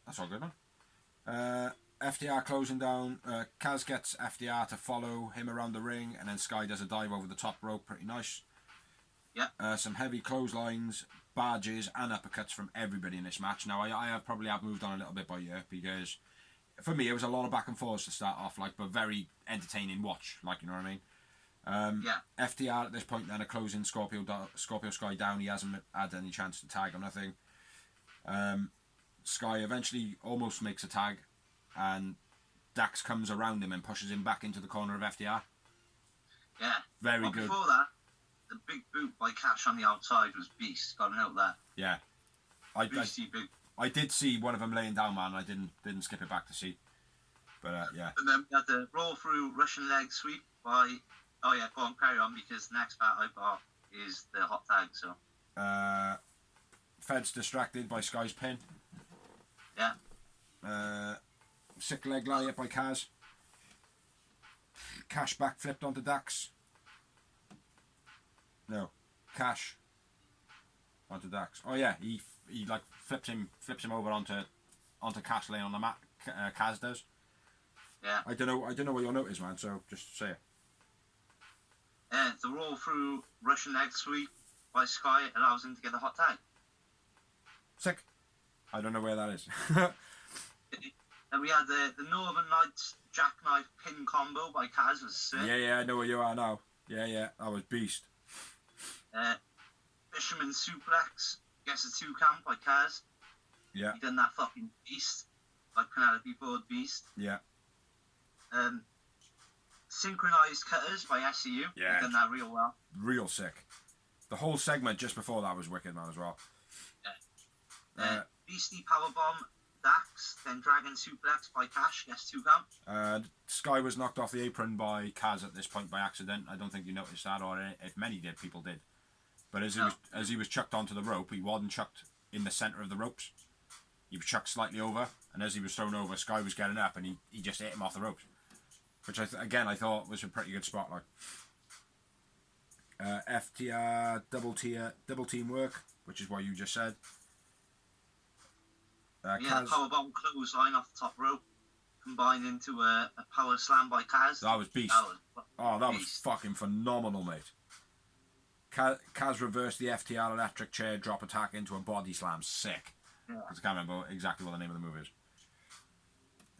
That's all good, man. FDR closing down. Kaz gets FDR to follow him around the ring, and then Sky does a dive over the top rope. Pretty nice. Yeah. Some heavy clotheslines, barges, and uppercuts from everybody in this match. Now, I have probably moved on a little bit by year because for me it was a lot of back and forths to start off, like, but very entertaining watch. Like, you know what I mean? Yeah. FDR at this point then a closing Scorpio Sky down. He hasn't had any chance to tag or nothing. Sky eventually almost makes a tag, and Dax comes around him and pushes him back into the corner of FDR. Yeah. Very good. Before that, the big boot by Cash on the outside was beast. Got to note that. Yeah. I did see one of them laying down, man. I didn't skip it back to see. But yeah. And then we had the roll through Russian leg sweep by. Oh yeah, go on, carry on, because the next part I've got is the hot tag. So. Fed's distracted by Sky's pin. Yeah. Sick leg lariat by Kaz. Cash back flipped onto Dax. No, Cash onto Dax. Oh yeah, he like flips him over onto Cash laying on the mat. Kaz does. Yeah. I don't know what your note is, man. So just say it. The roll through Russian leg sweep by Sky allows him to get the hot tag. Sick. I don't know where that is. And we had the Northern Lights jackknife pin combo by Kaz was sick. Yeah, I know where you are now. Yeah, that was beast. Fisherman suplex gets a 2 count by Kaz. Yeah. He done that fucking beast, like Penelope Ford beast. Yeah. Synchronized cutters by SCU. Yeah. He done that real well. Real sick. The whole segment just before that was wicked, man, as well. Yeah. Beastie powerbomb Dax, then Dragon suplex by Cash gets 2 count. Sky was knocked off the apron by Kaz at this point by accident. I don't think you noticed that, or if many did, people did. But as he was chucked onto the rope, he wasn't chucked in the centre of the ropes. he was chucked slightly over, and as he was thrown over, Sky was getting up, and he just hit him off the ropes, which I thought was a pretty good spot. Like FTR double team work, which is what you just said. The powerbomb clothesline off the top rope combined into a power slam by Kaz. That was beast. That was fucking phenomenal, mate. Kaz reversed the FTR electric chair drop attack into a body slam. Sick. Yeah. I can't remember exactly what the name of the move is.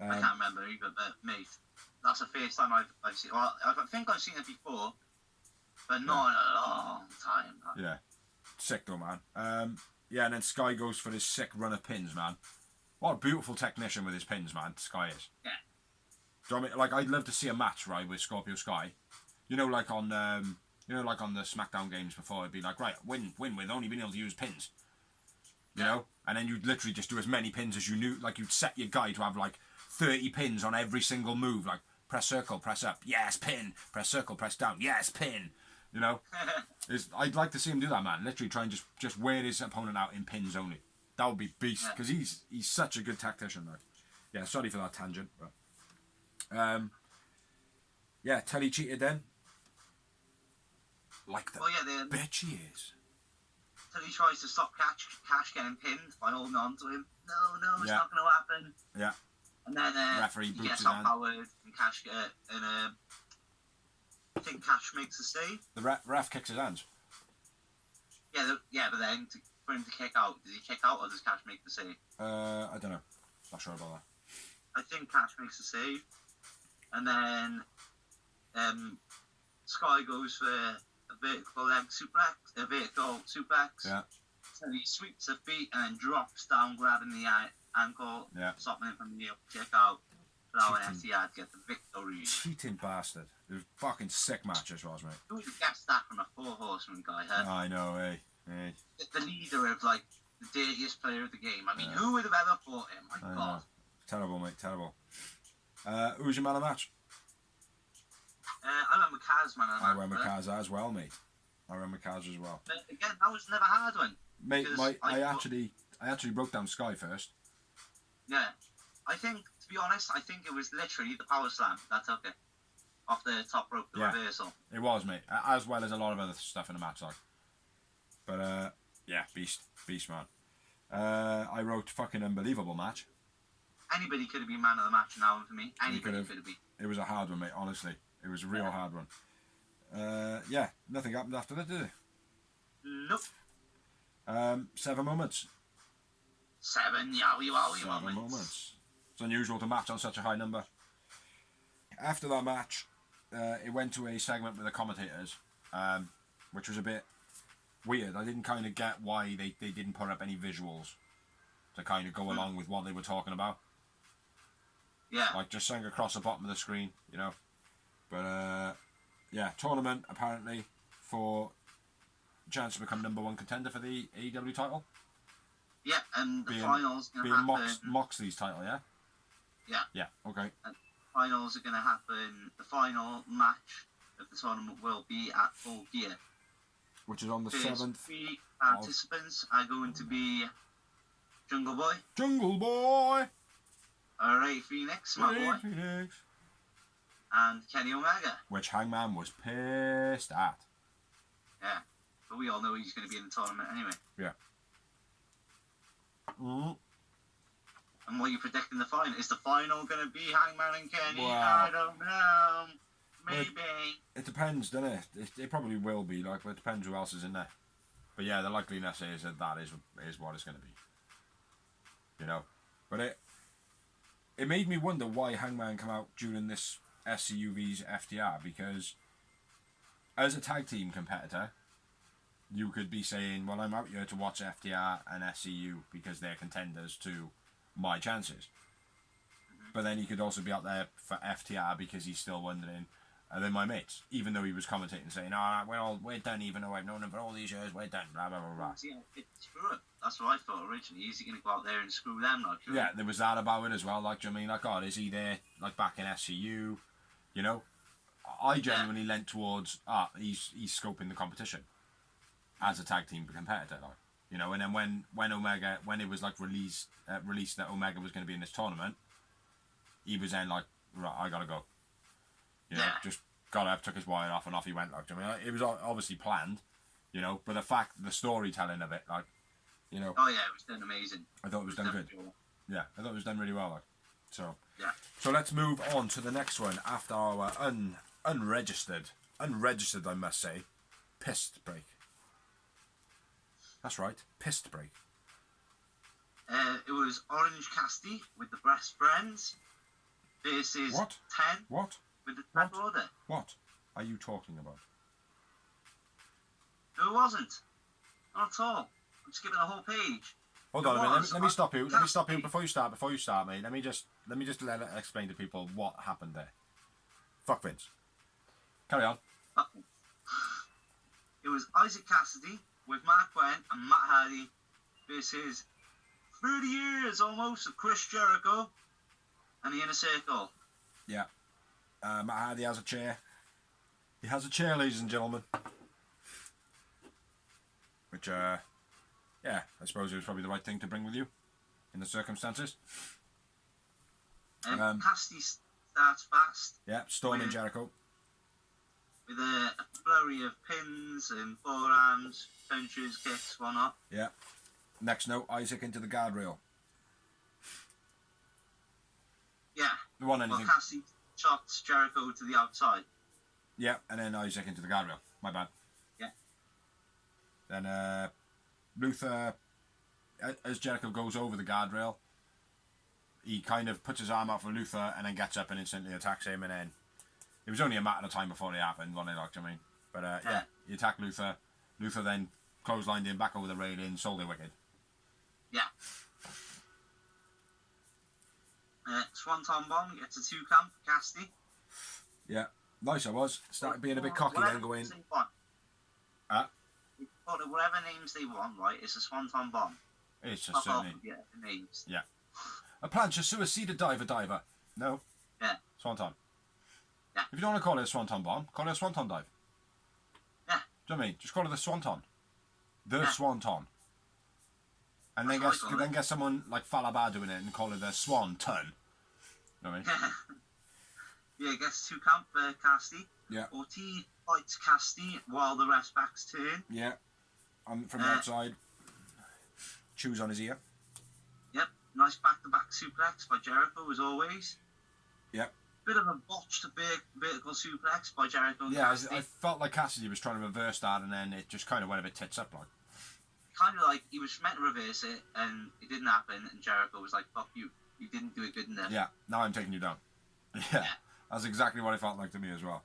I can't remember either, but mate, that's the first time I've seen. Well, I think I've seen it before, but not in a long time. Yeah, sick though, man. And then Sky goes for his sick run of pins, man. What a beautiful technician with his pins, man. Sky is. Yeah. Do you know what I mean? Like, I'd love to see a match, right, with Scorpio Sky. Like on the SmackDown games before, it'd be like, right, win with only being able to use pins. You know? And then you'd literally just do as many pins as you knew. Like, you'd set your guy to have, like, 30 pins on every single move. Like, press circle, press up, yes, pin. Press circle, press down, yes, pin. You know? I'd like to see him do that, man. Literally try and just wear his opponent out in pins only. That would be beast, because he's such a good tactician, like. Yeah, sorry for that tangent, but... Telly cheated then. Like the bitch he is. Telly tries to stop Cash getting pinned by holding on to him. No, it's not going to happen. Yeah. And then referee he gets outpowered, and Cash I think Cash makes a save. The ref kicks his hands. Yeah, but then for him to kick out, does he kick out or does Cash make the save? I don't know. Not sure about that. I think Cash makes a save, and then Sky goes for a vertical suplex. Yeah. So he sweeps the feet and then drops down, grabbing the ankle, stopping him from the kick out. Allowing FTR to get the victory. Cheating bastard. It was fucking sick match, as was, mate. Who would have guessed that from a Four Horseman guy, huh? I know, eh? The leader of, like, the dirtiest player of the game. I mean, who would have ever fought him? My God. Terrible, mate, terrible. Who's your man of the match? I went with Kaz, man. I went with Kaz as well, mate. But again, that was never a hard one. Mate, I actually broke down Sky first. Yeah. I think, to be honest, it was literally the power slam that took it. Off the top rope, the reversal. It was, mate. As well as a lot of other stuff in the match, like. But, beast, man. I wrote fucking unbelievable match. Anybody could have been man of the match now for me. Anybody could have been. It was a hard one, mate, honestly. It was a real hard one. Nothing happened after that, did it? Nope. 7 moments. 7 yowie moments. It's unusual to match on such a high number. After that match, it went to a segment with the commentators, which was a bit weird. I didn't kind of get why they didn't put up any visuals to kind of go along with what they were talking about. Yeah. Like just saying across the bottom of the screen, you know. But tournament apparently for a chance to become #1 contender for the AEW title. Yeah, and the finals going to happen. Moxley's title, yeah? Yeah. Yeah, okay. And finals are going to happen. The final match of the tournament will be at Full Gear. Which is on the 7th. 3 participants are going to be Jungle Boy. Ray Phoenix, my boy. Phoenix. And Kenny Omega. Which Hangman was pissed at. Yeah. But we all know he's going to be in the tournament anyway. Yeah. And what are you predicting the final? Is the final going to be Hangman and Kenny? Wow. I don't know. Maybe. It depends, doesn't it? It probably will be, like, but it depends who else is in there. But yeah, the likeliness is that is what it's going to be. You know? But it made me wonder why Hangman came out during this SCUV's FTR, because as a tag team competitor, you could be saying, well, I'm out here to watch FTR and SCU because they're contenders to my chances. But then he could also be out there for FTR because he's still wondering, are they my mates? Even though he was commentating saying, we're done, even though I've known them for all these years, we're done, blah, blah, blah, blah. Yeah, screw it. That's what I thought originally. Is he going to go out there and screw them? Like, yeah, there was that about it as well. Like, do you know what I mean? Like, God, is he there, like, back in SCU? You know? I genuinely leant towards, he's scoping the competition as a tag team competitor, like, you know. And then when Omega, when it was like released that Omega was going to be in this tournament, he was then like, right, I gotta go. You know, just got up, took his wire off, and off he went. Like, I mean, it was obviously planned, you know, but the storytelling of it, like, you know. Oh yeah, it was done amazing. I thought it was done good. Yeah, I thought it was done really well. Like, so. Yeah. So let's move on to the next one after our unregistered, I must say, pissed break. That's right, pissed break. It was Orange Cassidy with the Breast Friends versus What? 10 What? with the Tag Order. What are you talking about? No, it wasn't. Not at all. I'm skipping a whole page. Hold on a minute. Let me stop you. Let me stop you before you start, mate. Let me just explain to people what happened there. Fuck Vince. Carry on. It was Isaac Cassidy with Mark Quinn and Matt Hardy versus 30 years almost of Chris Jericho and the Inner Circle. Yeah. Matt Hardy has a chair. He has a chair, ladies and gentlemen. Which, yeah, I suppose it was probably the right thing to bring with you in the circumstances. Cassidy starts fast. Yeah, storming Jericho. With a flurry of pins and forearms, punches, kicks, whatnot. Yeah. Next note, Isaac into the guardrail. Yeah. There wasn't anything. Well, Cassidy shots Jericho to the outside. Yeah, and then Isaac into the guardrail. My bad. Yeah. Then Luther, as Jericho goes over the guardrail, he kind of puts his arm out for Luther and then gets up and instantly attacks him, and then it was only a matter of time before it happened, wasn't it, like, I mean? But yeah, he attacked Luther. Luther then clotheslined him back over the railing, sold it wicked. Yeah. Swanton Bomb gets a 2 count for Cassidy. Yeah, nice I was. Started being a bit cocky then going. Whatever names they want, right? It's a Swanton Bomb. It's just certainly. Yeah, the names. Yeah. A plancha suicida diver. No. Yeah. Swanton. Yeah. If you don't want to call it a Swanton Bomb, call it a Swanton dive. Yeah. Do you know what I mean? Just call it the Swanton. The Yeah. Swanton. And then get someone like Falabar doing it and call it the Swan Ton. You know what I mean? Yeah, gets 2 count for Cassidy. Yeah. Ortiz fights Cassidy while the rest backs turn. Yeah. From the outside. Chews on his ear. Yep. Nice back-to-back suplex by Jericho as always. Yep. Bit of a botched vertical suplex by Jericho. Yeah, I felt like Cassidy was trying to reverse that, and then it just kind of went a bit tits up, like. Kind of like he was meant to reverse it, and it didn't happen, and Jericho was like, "Fuck you, you didn't do it good enough." Yeah, now I'm taking you down. Yeah, that's exactly what it felt like to me as well.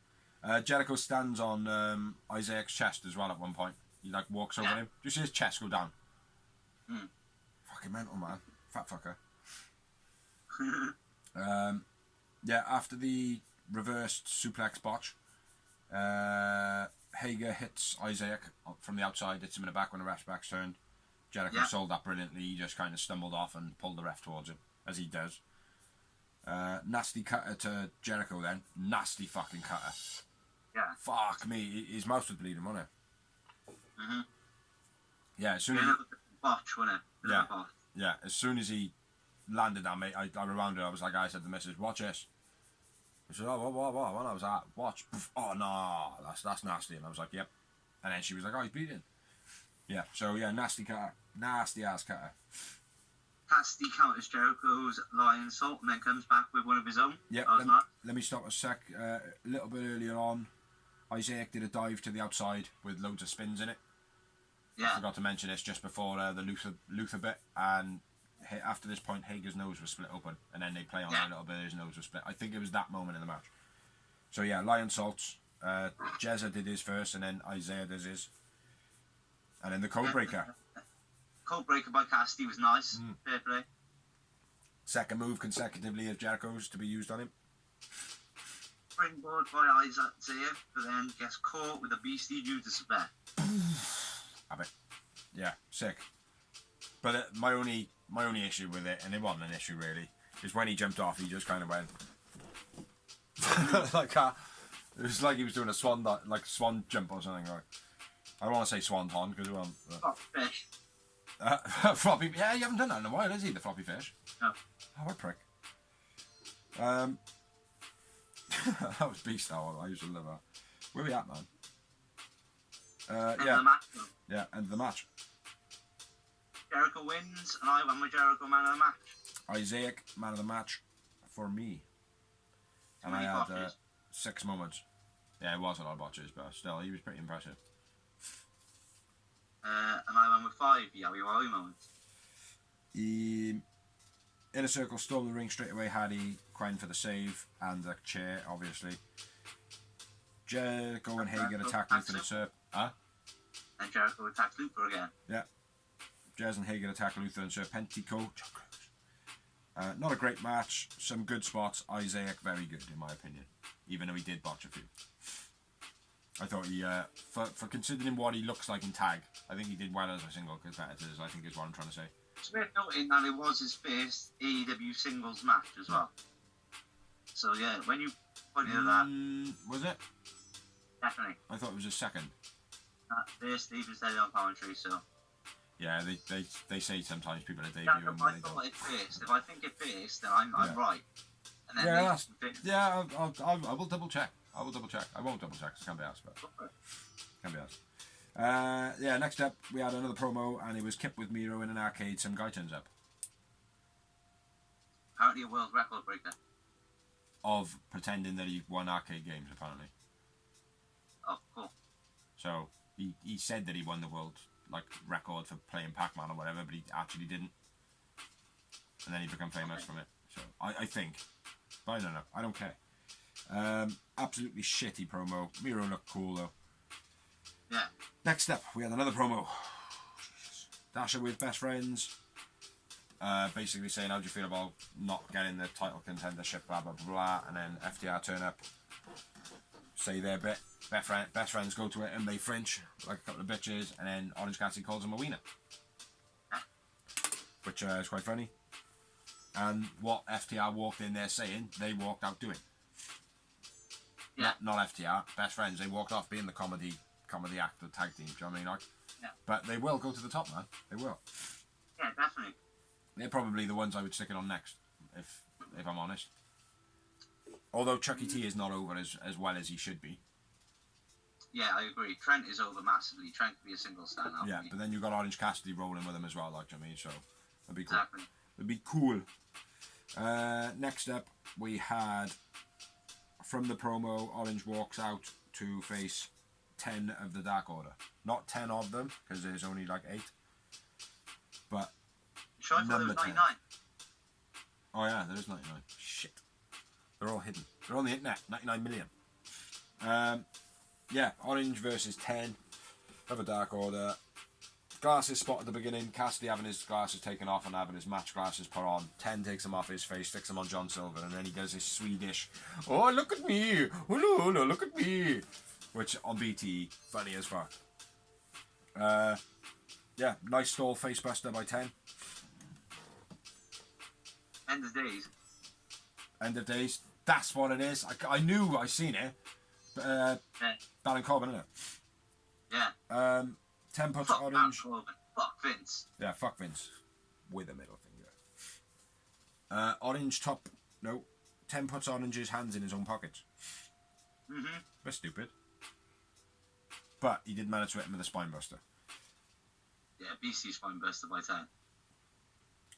Jericho stands on Isaac's chest as well at one point. He like walks over him. Do you see his chest go down? Fucking mental, man. Fat fucker. Yeah, after the reversed suplex botch, Hager hits Isaac from the outside, hits him in the back when the ref's back's turned. Jericho sold that brilliantly. He just kind of stumbled off and pulled the ref towards him, as he does. Nasty cutter to Jericho then. Nasty fucking cutter. Yeah. Fuck me. His mouth was bleeding, wasn't it? Mm-hmm. Yeah, as soon as botch, wasn't it? Yeah, as soon as he landed on me, I reminded her, I was like, I said to the missus, watch this. She said, oh, what? And I was like, watch. Oh, no, that's nasty. And I was like, yep. And then she was like, oh, he's bleeding. Yeah, so yeah, nasty cutter. Nasty ass cutter. Cassidy counters Jericho's lion salt and then comes back with one of his own. Yep, let me stop a sec. A little bit earlier on, Isaac did a dive to the outside with loads of spins in it. Yeah. I forgot to mention this just before the Luther bit, and after this point, Hager's nose was split open, and then they play on a little bit, his nose was split. I think it was that moment in the match. So yeah, lion salts. Jezza did his first, and then Isaiah does his. And then the code breaker. Code breaker by Cassidy was nice. Fair play. Second move consecutively of Jericho's to be used on him. Springboard by Isaiah, but then gets caught with a beastie due to spare. Have it. Yeah, sick. But my only issue with it, and it wasn't an issue really, is when he jumped off, he just kind of went like it was like he was doing a swan jump or something. Right? I don't want to say swanton because it wasn't. Oh, fish. Floppy. Yeah, you haven't done that in a while, has he? The floppy fish. No. Oh, what a prick. That was beast. That one. I used to love that. Where we at, man? End Yeah. of the match, though. Yeah. End of the match. Jericho wins, and I went with Jericho man of the match. Isaac, man of the match for me. And I had 6 moments. Yeah, it was a lot of botches, but still, he was pretty impressive. And I went with 5 Yowie Wowie moments. Inner Circle stormed the ring straight away. Hardy crying for the save and the chair, obviously. Jericho and Hagen attack Luther and Serp. Huh? And Jericho attacks Luther again. Yeah. Jez and Hagen attack Luther and Serpentico. Not a great match. Some good spots. Isaac, very good in my opinion. Even though he did botch a few. I thought he, for considering what he looks like in tag, I think he did well as a single competitors, I think is what I'm trying to say. It's worth noting that it was his first AEW singles match as well. So yeah, when you pointed at that... Was it? Definitely. I thought it was his second. First, Steve said it on commentary, so... Yeah, they say sometimes people are debuting Yeah, when I they thought don't. it first. If I think it first, then I'm right. And then Yeah, I will double check. I will double check. I won't double check. 'Cause it can't be asked, but can't be asked. Yeah, next up we had another promo, and it was Kip with Miro in an arcade. Some guy turns up Apparently a world record breaker. of pretending that he won arcade games. Apparently, Oh, cool. so he said that he won the world record for playing Pac-Man or whatever, but he actually didn't. And then he became famous from it. So I think, but I don't know. I don't care. Absolutely shitty promo. Miro looked cool though. Yeah. Next up, we had another promo. Dasha with best friends. Basically saying, how do you feel about not getting the title contendership, blah, blah, blah, blah. And then FTR turn up, say their bit. Best friends go to it and they flinch like a couple of bitches. And then Orange Cassidy calls him a wiener. Which is quite funny. And what FTR walked in there saying, they walked out doing. Yeah. Not FTR, best friends. They walked off being the comedy act, the tag team. Do you know what I mean? Yeah. But they will go to the top, man. They will. Yeah, definitely. They're probably the ones I would stick it on next, if I'm honest. Although Chucky T is not over as well as he should be. Yeah, I agree. Trent is over massively. Trent could be a single standout. Yeah, but then you've got Orange Cassidy rolling with him as well, like, do you know what I mean? So it'd be cool. Exactly. It'd be cool. Next up, we had, from the promo, Orange walks out to face 10 of the Dark Order. Not 10 of them, because there's only like 8. But Sure, I thought there was 99. Oh yeah, there is 99. Shit. They're all hidden. They're on the internet. 99 million. Yeah, Orange versus 10 of a Dark Order. Glasses spot at the beginning. Cassidy having his glasses taken off and having his match glasses put on. 10 takes them off his face, sticks them on John Silver, and then he does his Swedish, oh, look at me! Oh, no, look at me! Which, on BT, funny as fuck. Yeah, nice stall facebuster by 10. End of days. End of days. That's what it is. I knew I seen it. Yeah. Baron Corbin, isn't it? Yeah. 10 puts Fuck Orange. Corbin. Fuck Vince. Yeah, fuck Vince. With a middle finger. Orange top. No. 10 puts Orange's hands in his own pockets. Mm-hmm. Bit stupid. But he did manage to hit him with a spine buster. Yeah, BC spine buster by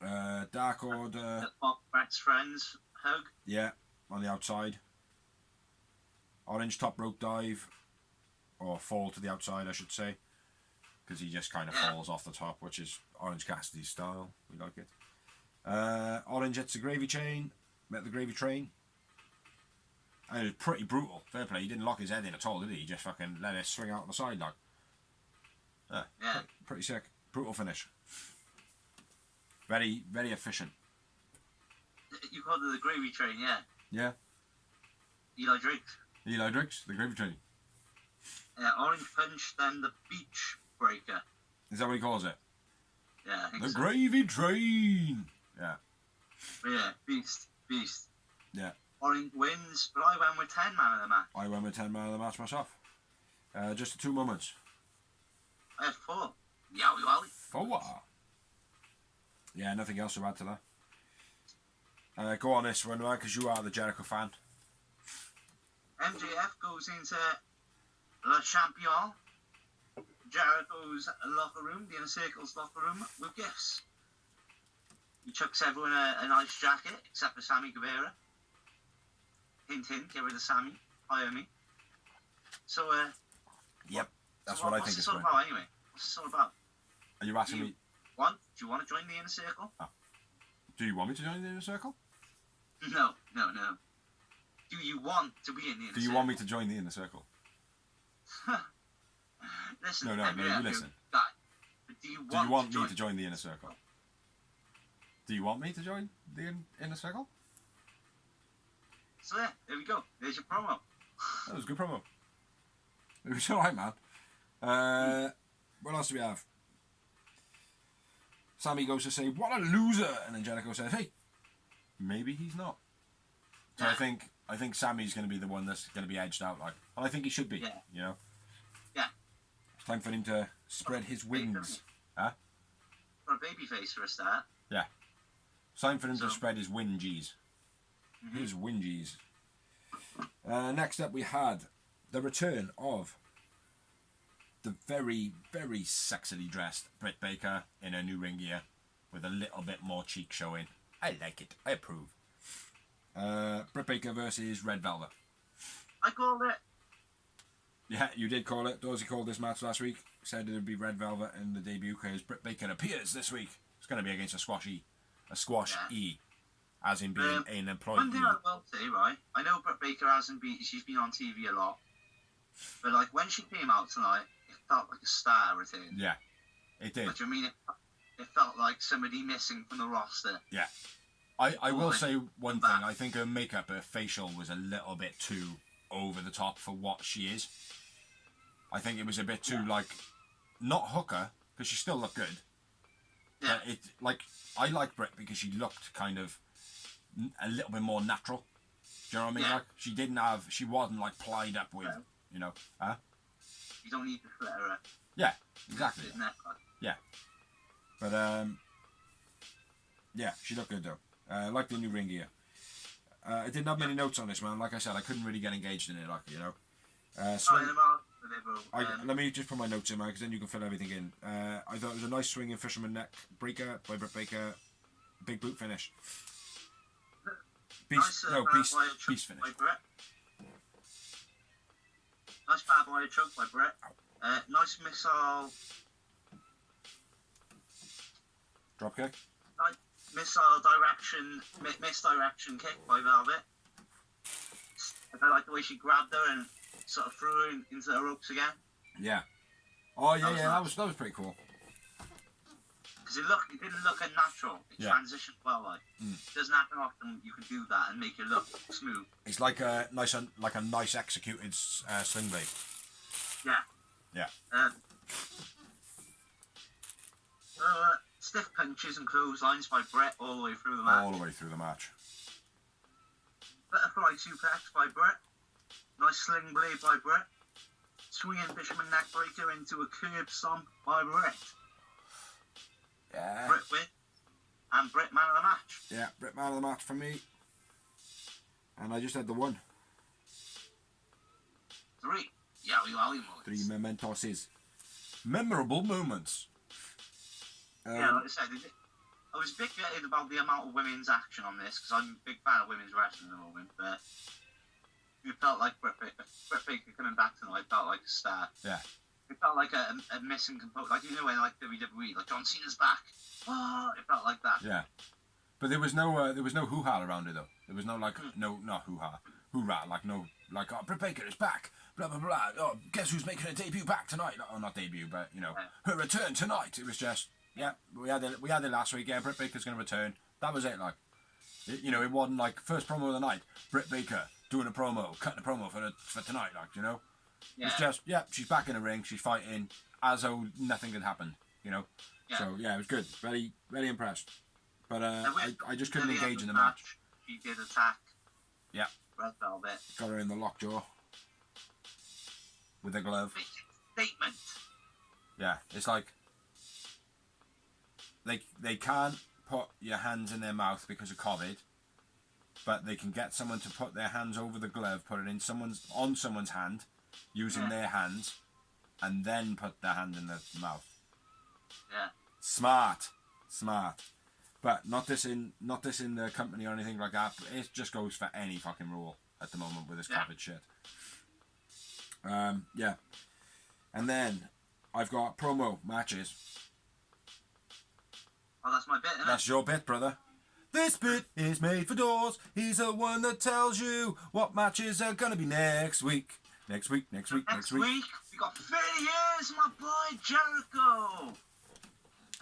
10. Dark Order. The Bob Bret's friends hug. Yeah, on the outside. Orange top rope dive. Or fall to the outside, I should say. Because he just kind of falls off the top, which is Orange Cassidy's style. We like it. Orange hits the gravy chain. Met the gravy train. And it was pretty brutal. Fair play. He didn't lock his head in at all, did he? He just fucking let it swing out on the side like. Yeah. Pretty sick. Brutal finish. Very, very efficient. You called it the gravy train, yeah. Yeah. Eli Drake. Eli Drix, the gravy train. Yeah, Orange Punch, then the Beach Breaker. Is that what he calls it? Yeah, I think The so. gravy train. Yeah. Yeah, Beast. Yeah. Orange wins, but I went with 10 man of the match. I went with 10 man of the match myself. Just the 2 moments. I had 4. Yowie Wowie. 4. Yeah, nothing else to add to that. Go on this one, right? Because you are the Jericho fan. MJF goes into Le Champion, Jericho's locker room, the Inner Circle's locker room, with gifts. He chucks everyone a nice jacket, except for Sammy Guevara. Hint, hint, get rid of Sammy, hire me. So, Yep, that's what I think it's it's all going. about anyway? What's this all about? Are you asking me? Do you want to join the Inner Circle? Do you want me to join the Inner Circle? No. Do you want to be in the Inner Circle? Do you want me to join the Inner Circle? Listen, No, you listen. Guy, do you want me to join the Inner Circle? Do you want me to join the Inner Circle? So there we go. There's your promo. That was a good promo. It was alright, man. What else do we have? Sammy goes to say, "What a loser!" And then Jericho says, "Hey, maybe he's not." So Yeah. I think Sammy's going to be the one that's going to be edged out, like, and I think he should be. Yeah. You know. Yeah. It's time for him to spread his wings. Huh? For a babyface for a start. Yeah. It's time for him to spread his wingies. Mm-hmm. His wingies. Next up, we had the return of the very, very sexily dressed Bret Baker in her new ring gear with a little bit more cheek showing. I like it. I approve. Bret Baker versus Red Velvet. I called it. Yeah, you did call it. Dorsey called this match last week. Said it would be Red Velvet in the debut because Bret Baker appears this week. It's going to be against a squash E, as in being an employee. One thing I will say, right? I know Bret Baker she's been on TV a lot, but like when she came out tonight, it felt like a star return. Yeah, it did. But I mean, it felt like somebody missing from the roster. Yeah. I will say one thing. I think her makeup, her facial was a little bit too over the top for what she is. I think it was a bit too, like, not hooker, because she still looked good. Yeah. But I like Bret because she looked kind of a little bit more natural. Do you know what I mean? Yeah. Like, she wasn't, like, plied up with, you know, huh? You don't need to flatter her. Yeah, exactly. Yeah. But, yeah, she looked good, though. I like the new ring gear. I didn't have many notes on this, man. Like I said, I couldn't really get engaged in it, like, you know. Let me just put my notes in, man, because then you can fill everything in. I thought it was a nice swinging fisherman neck breaker by Bret Baker. Big boot finish. Beast finish. By Bret. Nice bad boy choke by Bret. Nice missile. Dropkick. Misdirection kick by Velvet. I like the way she grabbed her and sort of threw her into the ropes again. Yeah. Oh yeah, that was pretty cool. Because it didn't look unnatural. It transitioned well. Like it doesn't happen often. You can do that and make it look smooth. It's like a nice executed sling blade. Yeah. Yeah. Stiff punches and clotheslines by Bret all the way through the match. All the way through the match. Butterfly suplex by Bret. Nice sling blade by Bret. Swinging fisherman neck breaker into a curb stomp by Bret. Yeah. Bret win. And Bret man of the match. Yeah, Bret man of the match for me. And I just had the one. 3. Yowie wowie moments. 3 mementoses. Memorable moments. Yeah, like I said, I was a bit gutted about the amount of women's action on this because I'm a big fan of women's wrestling at the moment, but it felt like Bret Baker coming back tonight felt like a star. Yeah. It felt like a missing component, like you know when like WWE, like John Cena's back. Oh, it felt like that. Yeah. But there was no hoo-ha around it though. There was no like not hoo-ha, hoorah, like no like Bret Baker is back. Blah blah blah. Oh, guess who's making a debut back tonight? Oh, not debut, but you know her return tonight. It was just. Yeah, we had it last week. Yeah, Bret Baker's going to return. That was it. Like, it wasn't like first promo of the night. Bret Baker doing a promo, cutting a promo for tonight. Like, you know, it's just she's back in the ring. She's fighting as though nothing had happened. You know, so yeah, it was good. Very very impressed. But I just couldn't engage in the match. She did attack. Yeah. Red Velvet. Got her in the lockjaw with a glove. Statement. Yeah, it's like. They can't put your hands in their mouth because of COVID, but they can get someone to put their hands over the glove, put it in on someone's hand, using their hands, and then put their hand in the mouth. Yeah. Smart. But not this in the company or anything like that. It just goes for any fucking rule at the moment with this COVID shit. Yeah. And then I've got promo matches. Oh, that's my bit, isn't That's your bit, brother. This bit is made for Dawes. He's the one that tells you what matches are gonna be next week. Next week. Next week, we got 30 years, my boy Jericho.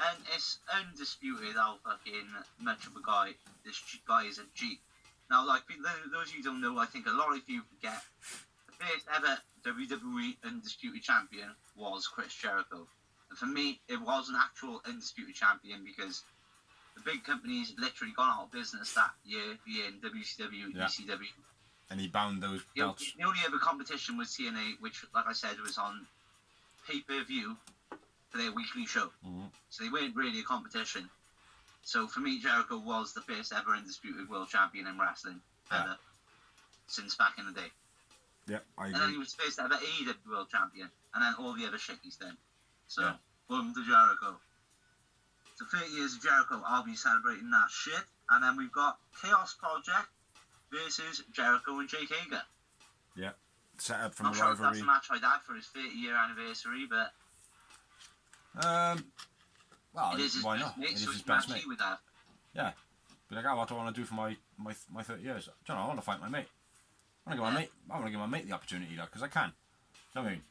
And it's undisputed how fucking much of a guy this guy is a G. Now, like, those of you who don't know, I think a lot of you forget, the first ever WWE Undisputed Champion was Chris Jericho. And for me, it was an actual Undisputed Champion because the big companies literally gone out of business that year, being WCW, ECW. And he bound those belts. The only other competition was TNA, which, like I said, was on pay-per-view for their weekly show. Mm-hmm. So they weren't really a competition. So for me, Jericho was the first ever Undisputed World Champion in wrestling ever, since back in the day. Yep, I agree. And then he was first ever AEW World Champion, and then all the other shit he's done. So, welcome to Jericho. So 30 years of Jericho, I'll be celebrating that shit. And then we've got Chaos Project versus Jericho and Jake Hager. Yeah, set up from Not a sure if rivalry. that's a match I'd have for his 30-year anniversary, but well, it is his why best not? mate, It is so his it's a match best mate. he would have. Yeah. Be like, what do I want to do for my 30 years? I don't know, I want to fight my mate. I want to give my mate the opportunity, because I can. You know what I mean?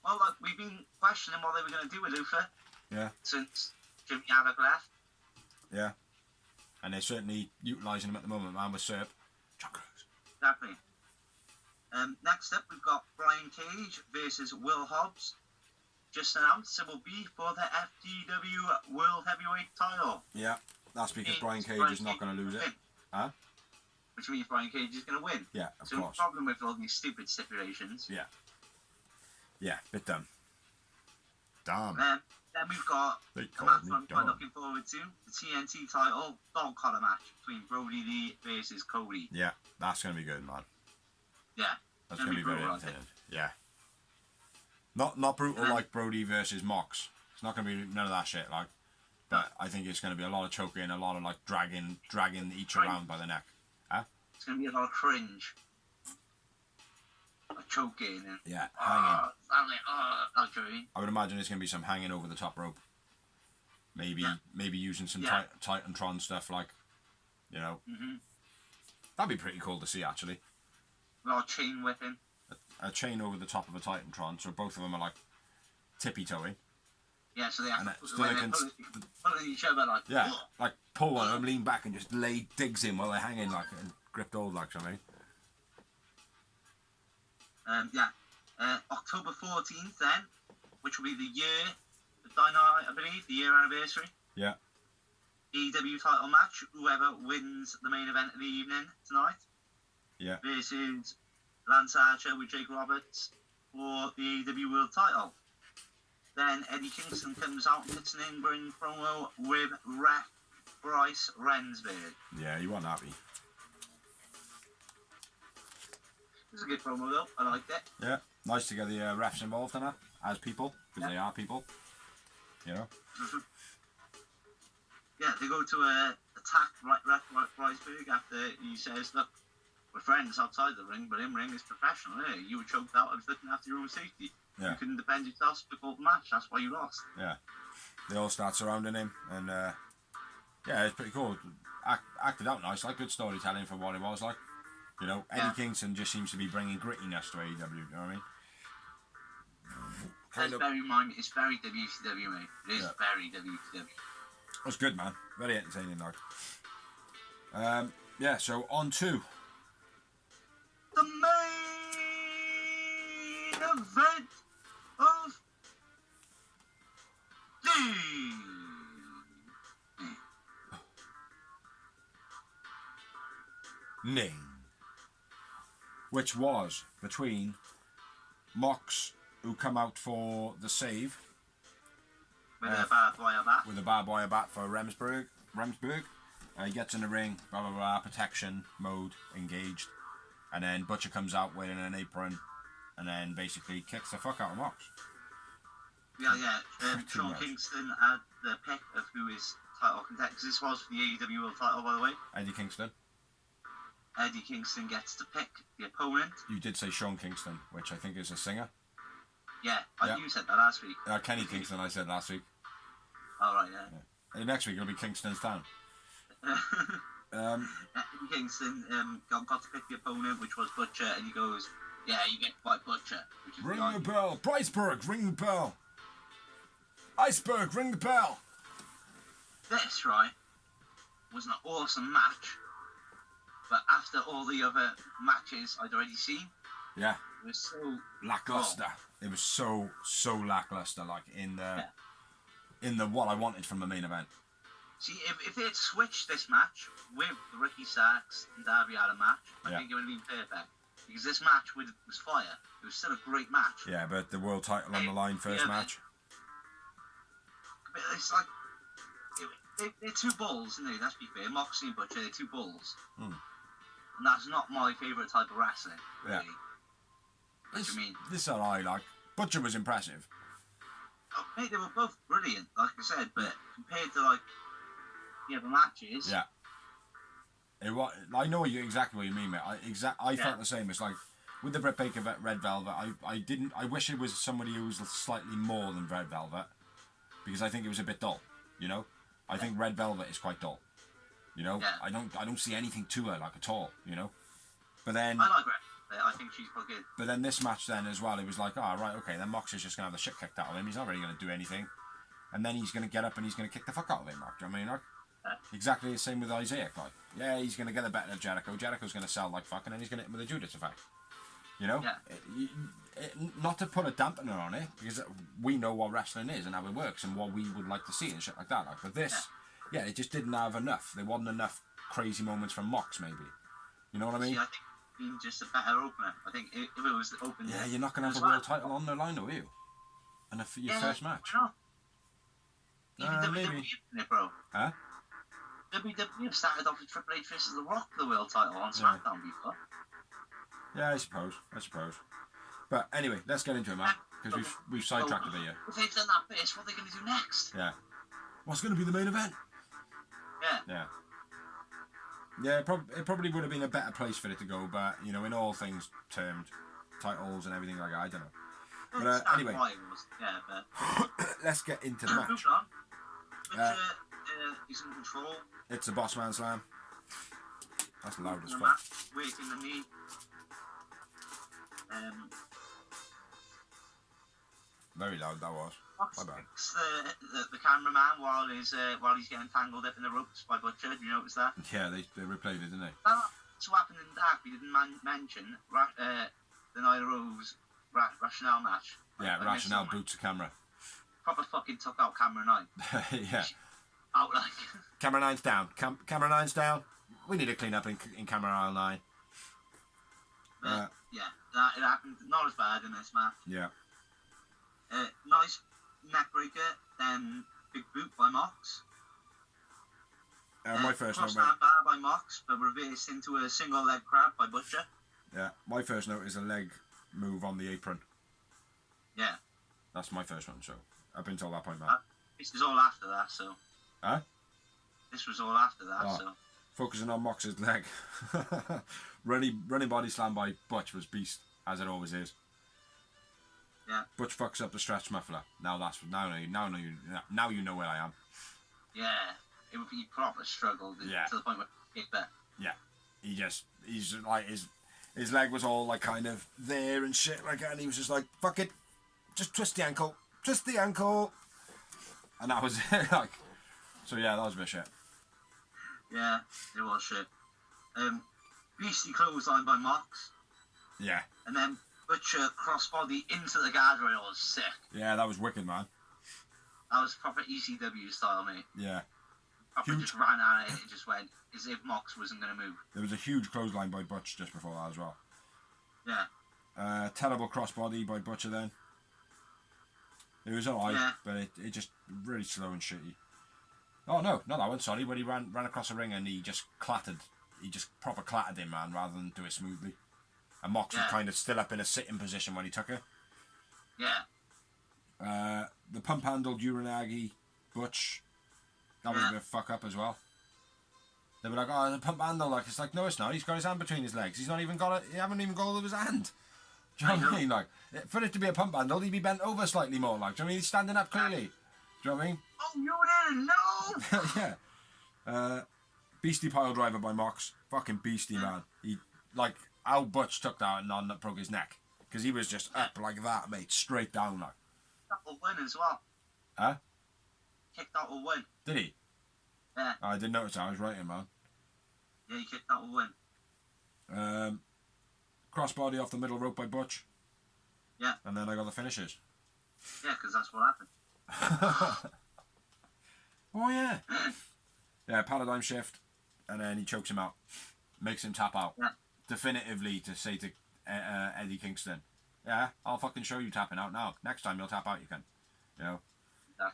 Well, look, we've been questioning what they were going to do with Luther Yeah. since Jimmy Havoc left. Yeah. And they're certainly utilising him at the moment, man, with Serp. John Cruz. Exactly. Next up, we've got Brian Cage versus Will Hobbs. Just announced it will be for the FTW World Heavyweight title. Yeah. That's because Brian Cage is not going to lose it. Win. Huh? Which means Brian Cage is going to win. Yeah, of so course. the problem with all these stupid stipulations. Yeah. Yeah, bit dumb. Damn. Then we've got They a call match me I'm quite dumb. looking forward to. The TNT title dog collar match between Brody Lee versus Cody. Yeah, that's going to be good, man. Yeah. That's going to be very brutal, I think. entertaining. Yeah. Not brutal like Brody versus Mox. It's not going to be none of that shit, like. But I think it's going to be a lot of choking, a lot of like dragging each around by the neck. Huh? It's going to be a lot of cringe. Like choking and Yeah, hanging. Like doing. I would imagine it's going to be some hanging over the top rope. Maybe using some Titantron stuff, like, you know. Mm-hmm. That'd be pretty cool to see, actually. A lot of chain whipping. A chain over the top of a Titantron, so both of them are like tippy-toeing. Yeah, so they have And to still they can pulling each other like. Yeah, like pull one of them, lean back and just lay digs in while they're hanging, like, and gripped hold, like, something. October 14th then, which will be the year, the Dynamite, I believe, the year anniversary. Yeah. AEW title match, whoever wins the main event of the evening tonight. Yeah. Versus Lance Archer with Jake Roberts for the AEW World title. Then Eddie Kingston comes out and gets an in-ring promo with ref Bryce Rensburg. Yeah, you weren't happy. It was a good promo though, I liked it. Yeah, nice to get the refs involved in that, as people, because they are people, you know. Mm-hmm. Yeah, they go to attack ref Bryceburg after he says, look, we're friends outside the ring, but in ring is professional, eh? You were choked out, I was looking after your own safety. Yeah. You couldn't defend yourself, so we called the match, that's why you lost. Yeah. They all start surrounding him, and yeah, it's pretty cool. Acted out nice, like good storytelling for what it was like. You know, Eddie Kingston just seems to be bringing grittiness to AEW, you know what I mean? It's very WCW, mate. It is very WCW. It was good, man. Very entertaining, like. Yeah, so on to the main event of the Ning, which was between Mox, who come out for the save, With a barbed wire bat. With a barbed wire bat for Remsburg. He gets in the ring, blah blah blah, protection mode engaged, and then Butcher comes out wearing an apron, and then basically kicks the fuck out of Mox. Yeah. Sean Kingston had the pick of who his title contender. This was for the AEW World title, by the way. Eddie Kingston. Eddie Kingston gets to pick the opponent. You did say Sean Kingston, which I think is a singer. Yeah, you said that last week. Kenny Kingston, I said last week. All right, yeah. Next week it'll be Kingston's Town. Eddie Kingston got to pick the opponent, which was Butcher, and he goes, "Yeah, you get by Butcher." Which is Ring the bell, Bryceberg, ring the bell. Iceberg, ring the bell. This, right, was an awesome match, but after all the other matches I'd already seen, yeah, it was so lackluster. It was so lackluster, like in the what I wanted from the main event. See, if they had switched this match with Ricky Starks and Darby Allin match, I think it would have been perfect. Because this match was fire. It was still a great match. Yeah, but the world title on the line first match. But it's like they're two bulls, isn't they? Let's be fair. Moxley and Butcher, they're two bulls. And that's not my favourite type of wrestling. Really. Yeah. What do you mean? This is what I like. Butcher was impressive. Oh, mate, they were both brilliant, like I said, but compared to like the other matches. Yeah. I know exactly what you mean, mate. I felt the same. It's like with the Bret Baker Red Velvet. I wish it was somebody who was slightly more than Red Velvet, because I think it was a bit dull. You know, I think Red Velvet is quite dull. You know, I don't see anything to her like at all. You know, but then I like Red. I think she's quite good. But then this match then as well, it was like, right, okay, then Mox is just gonna have the shit kicked out of him. He's not really gonna do anything, and then he's gonna get up and he's gonna kick the fuck out of him. Like, I mean, like. Exactly the same with Isaiah. Like, yeah, he's going to get the better of Jericho. Jericho's going to sell like fuck, and then he's going to hit him with a Judas effect. You know? Yeah. Not to put a dampener on it, because we know what wrestling is and how it works and what we would like to see and shit like that. Like, but this, it just didn't have enough. There wasn't enough crazy moments from Mox, maybe. You know what I mean? See, I think it's been just a better opener. I think if it was the opener... Yeah, you're not going to have a world title on the line, though, are you? And for your first match. Even WWE, bro. Huh? WWE have started off with Triple H versus The Rock for the world title on SmackDown before. Yeah, I suppose. But anyway, let's get into it, man, because we've sidetracked a bit here. If they've done that first, what are they going to do next? Yeah. What's going to be the main event? Yeah. Yeah, it probably would have been a better place for it to go, but, you know, in all things termed, titles and everything like that, I don't know. But anyway, let's get into the match. He's in control. It's a boss man slam. That's loud as fuck. Waiting the knee. Very loud that was. My bad. The cameraman while he's getting tangled up in the ropes by Butcher. Did you notice that? Yeah, they replayed it, didn't they? That's what happened in Dark. We didn't mention the Nyla Rose Rationale match. Yeah, Rationale boots the camera. Proper fucking took out Camera 9. Yeah. Out like. Camera 9's down. Camera 9's down. We need to clean up in Camera 9. It happened. Not as bad in this match. Yeah. Nice neck breaker, then big boot by Mox. My first note. Cross bar by Mox, but reversed into a single leg crab by Butcher. Yeah, my first note is a leg move on the apron. Yeah. That's my first one. So up until that point, man. This was all after that. So. Huh? This was all after that. So. Focusing on Mox's leg. running body slam by Butch was beast, as it always is. Yeah. Butch fucks up the stretch muffler. Now you know where I am. Yeah. It would be proper struggle to the point where he hit that. Yeah. He's like his leg was all like kind of there and shit like that, and he was just like, fuck it, just twist the ankle, and that was it. Like, so yeah, that was a bit shit. Yeah, it was shit. Beastie clothesline by Mox. Yeah. And then Butcher crossbody into the guardrail was sick. Yeah, that was wicked, man. That was proper ECW style, mate. Yeah. Proper just ran at it and just went as if Mox wasn't going to move. There was a huge clothesline by Butch just before that as well. Yeah. Terrible crossbody by Butcher then. It was alright, Yeah. but it just really slow and shitty. Oh no, not that one. Sorry, when he ran across the ring and he just proper clattered him, man, rather than do it smoothly. And Mox was kind of still up in a sitting position when he took her. Yeah. The pump handled Uranagi, Butch. That was a bit of a fuck up as well. They were like, oh, the pump handle, like, it's like, no, it's not. He's got his hand between his legs. He's not even got it. He haven't even got hold of his hand. Do you know what I mean? Like, for it to be a pump handle, he'd be bent over slightly more. Like, do you know what I mean? He's standing up clearly. Do you know what I mean? Oh, you didn't know? Yeah. Beastie pile driver by Mox. Fucking beastie, man. He, like, how Butch took that and broke his neck. Because he was just up like that, mate. Straight down, like. That will win as well. Huh? Kicked out will win. Did he? Yeah. I didn't notice that. I was writing, man. Yeah, he kicked out will win. Crossbody off the middle rope by Butch. Yeah. And then I got the finishes. Yeah, because that's what happened. Oh, yeah. Yeah, paradigm shift. And then he chokes him out. Makes him tap out. Yeah. Definitively to say to Eddie Kingston, yeah, I'll fucking show you tapping out now. Next time you'll tap out, you can. You know? Yeah.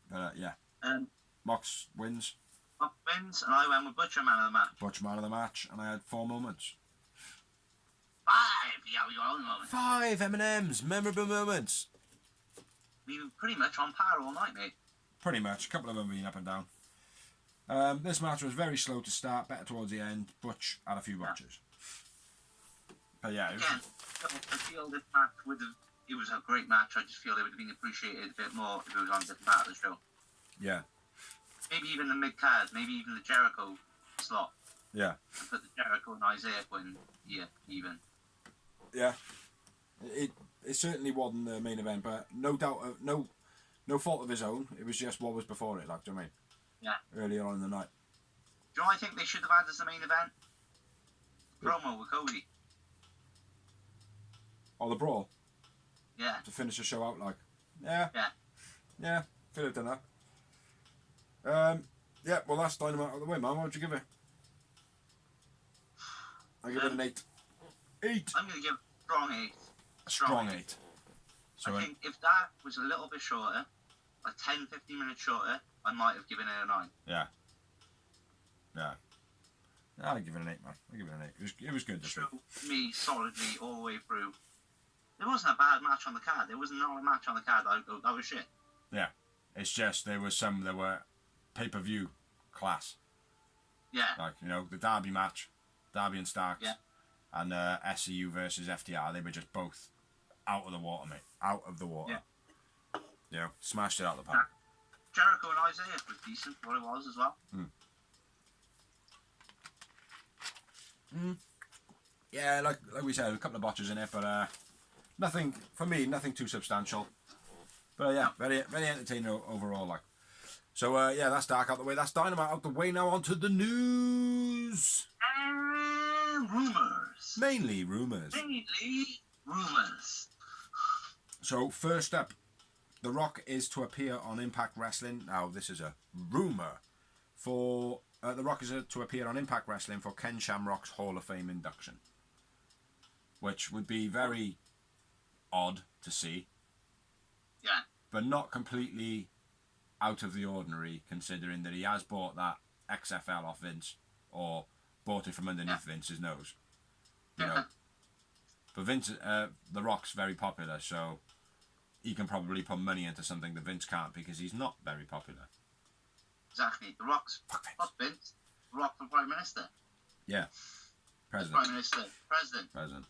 But, yeah. Mox wins. Mox wins, and I went with Butcher man of the match. Butch man of the match. And I had 4 moments. 5, yeah, we got all the moments. 5 M&M's. Memorable moments. We were pretty much on par all night, mate. Pretty much. A couple of them being up and down. This match was very slow to start, better towards the end. Butch had a few botches. But yeah, Again, I feel this match it was a great match. I just feel it would have been appreciated a bit more if it was on a different part of the show. Yeah. Maybe even the mid card, maybe even the Jericho slot. Yeah. And put the Jericho and Isaiah in here, even. Yeah. It certainly wasn't the main event, but no doubt, no fault of his own. It was just what was before it, like, do you know what I mean? Yeah. Earlier on in the night. Do you know what I think they should have had as the main event? Promo with Cody. Oh, the brawl? Yeah. To finish the show out, like. Yeah. Yeah. Yeah, could have done that. Yeah, well, that's Dynamite out of the way, man. What would you give it? I give it an 8. 8! I'm going to give it a strong 8. A strong 8. So I think if that was a little bit shorter, like 10, 15 minutes shorter, I might have given it a 9. Yeah. Yeah. I'd give it an 8, man. I'd give it an 8. It was good this week. Showed me solidly all the way through. There wasn't a bad match on the card. There was not a match on the card that I go, that was shit. Yeah. It's just there was some that were pay-per-view class. Yeah. Like, you know, the Derby match, Derby and Starks, Yeah. and SCU versus FTR, they were just both out of the water, mate. Out of the water. Yeah. You know, smashed it out of the park. Jericho and Isaiah was decent for what it was as well. Yeah, like we said, a couple of botches in it, but nothing, for me, nothing too substantial. But yeah, very very entertaining overall, like. So yeah, that's Dark out the way. That's Dynamite out the way. Now on to the news. And rumours. Mainly rumours. Mainly rumours. So first up, The Rock is to appear on Impact Wrestling. Now this is a rumour. For The Rock is to appear on Impact Wrestling for Ken Shamrock's Hall of Fame induction, which would be very odd to see. Yeah. But not completely out of the ordinary, considering that he has bought that XFL off Vince, or bought it from underneath Vince's nose. You know. But Vince, The Rock's very popular, so he can probably put money into something that Vince can't because he's not very popular. Exactly. The Rock's not Vince. The Rock for Prime Minister. Yeah. President. Prime Minister. President.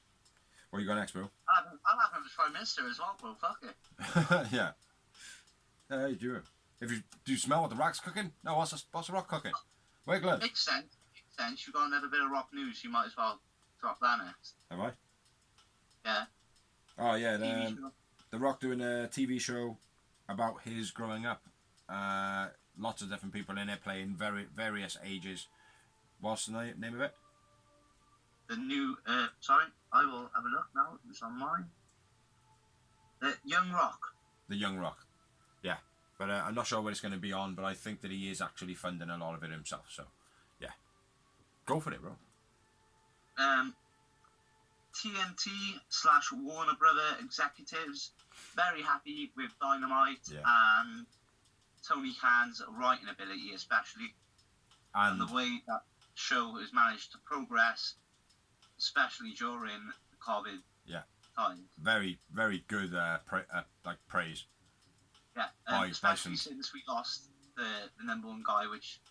What you got next, bro? I'll have him as Prime Minister as well, bro. Fuck it. Yeah. Yeah, you do it. Do you smell what The Rock's cooking? No, what's The Rock cooking? Wiggle it. Makes sense. You've got another bit of Rock news. You might as well drop that next. Have I? Yeah. Oh, yeah. TV show. The Rock doing a TV show about his growing up. Lots of different people in it playing various ages. What's the name of it? The new, sorry, I will have a look now. It's on mine. The Young Rock. The Young Rock. Yeah. But I'm not sure what it's going to be on, but I think that he is actually funding a lot of it himself. So, yeah. Go for it, bro. TNT / Warner Brother executives very happy with Dynamite and Tony Khan's writing ability, especially, and the way that show has managed to progress, especially during the COVID times. Very, very good praise. Yeah, especially since we lost the number one guy, which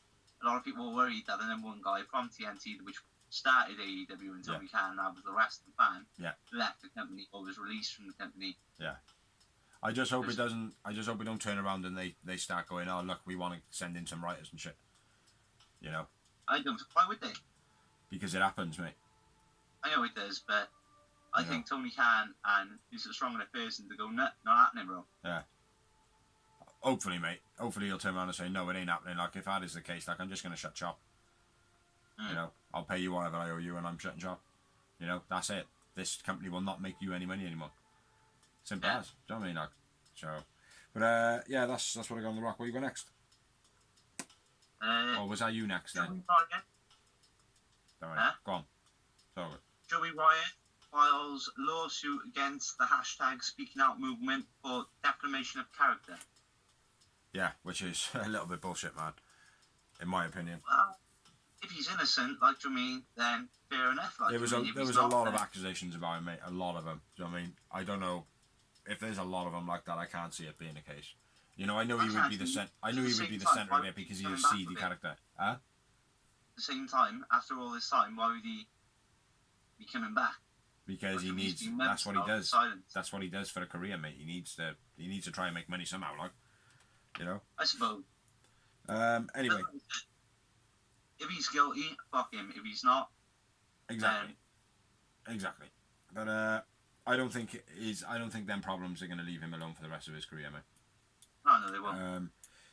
a lot of people were worried that the number one guy from TNT, which started AEW and Tony Khan, now with the rest of the band, left the company or was released from the company. Yeah. I just hope it doesn't. I just hope we don't turn around and they start going, oh look, we want to send in some writers and shit. You know. I don't. Why would they? Because it happens, mate. I know it does, but I think Tony Khan and he's a strong enough person to go, not happening, bro. Yeah. Hopefully, mate. Hopefully he'll turn around and say, no, it ain't happening. Like, if that is the case, like, I'm just going to shut shop. You know, I'll pay you whatever I owe you and I'm shutting shop. You know, that's it. This company will not make you any money anymore. Simple as. Do you know what I mean? Like, so, but, yeah, that's what I got on the rock. Where you go next? Or was that you next then? Alright, go on. So good. Joey Wyatt files lawsuit against the hashtag Speaking Out movement for defamation of character. Yeah, which is a little bit bullshit, man. In my opinion. Well, if he's innocent, like, do you mean, then fair enough. Like, there was a lot of accusations about him, mate. A lot of them. Do you know what I mean? I don't know if there's a lot of them like that. I can't see it being the case. You know, I knew he would be the centre of it because he's a seedy character. Huh? At the same time, after all this time, why would he be coming back? Because he needs. That's what he does. That's what he does for a career, mate. He needs to try and make money somehow, like. You know. I suppose. Anyway. If he's guilty, fuck him. If he's not, exactly. But I don't think them problems are going to leave him alone for the rest of his career, mate. No, they won't.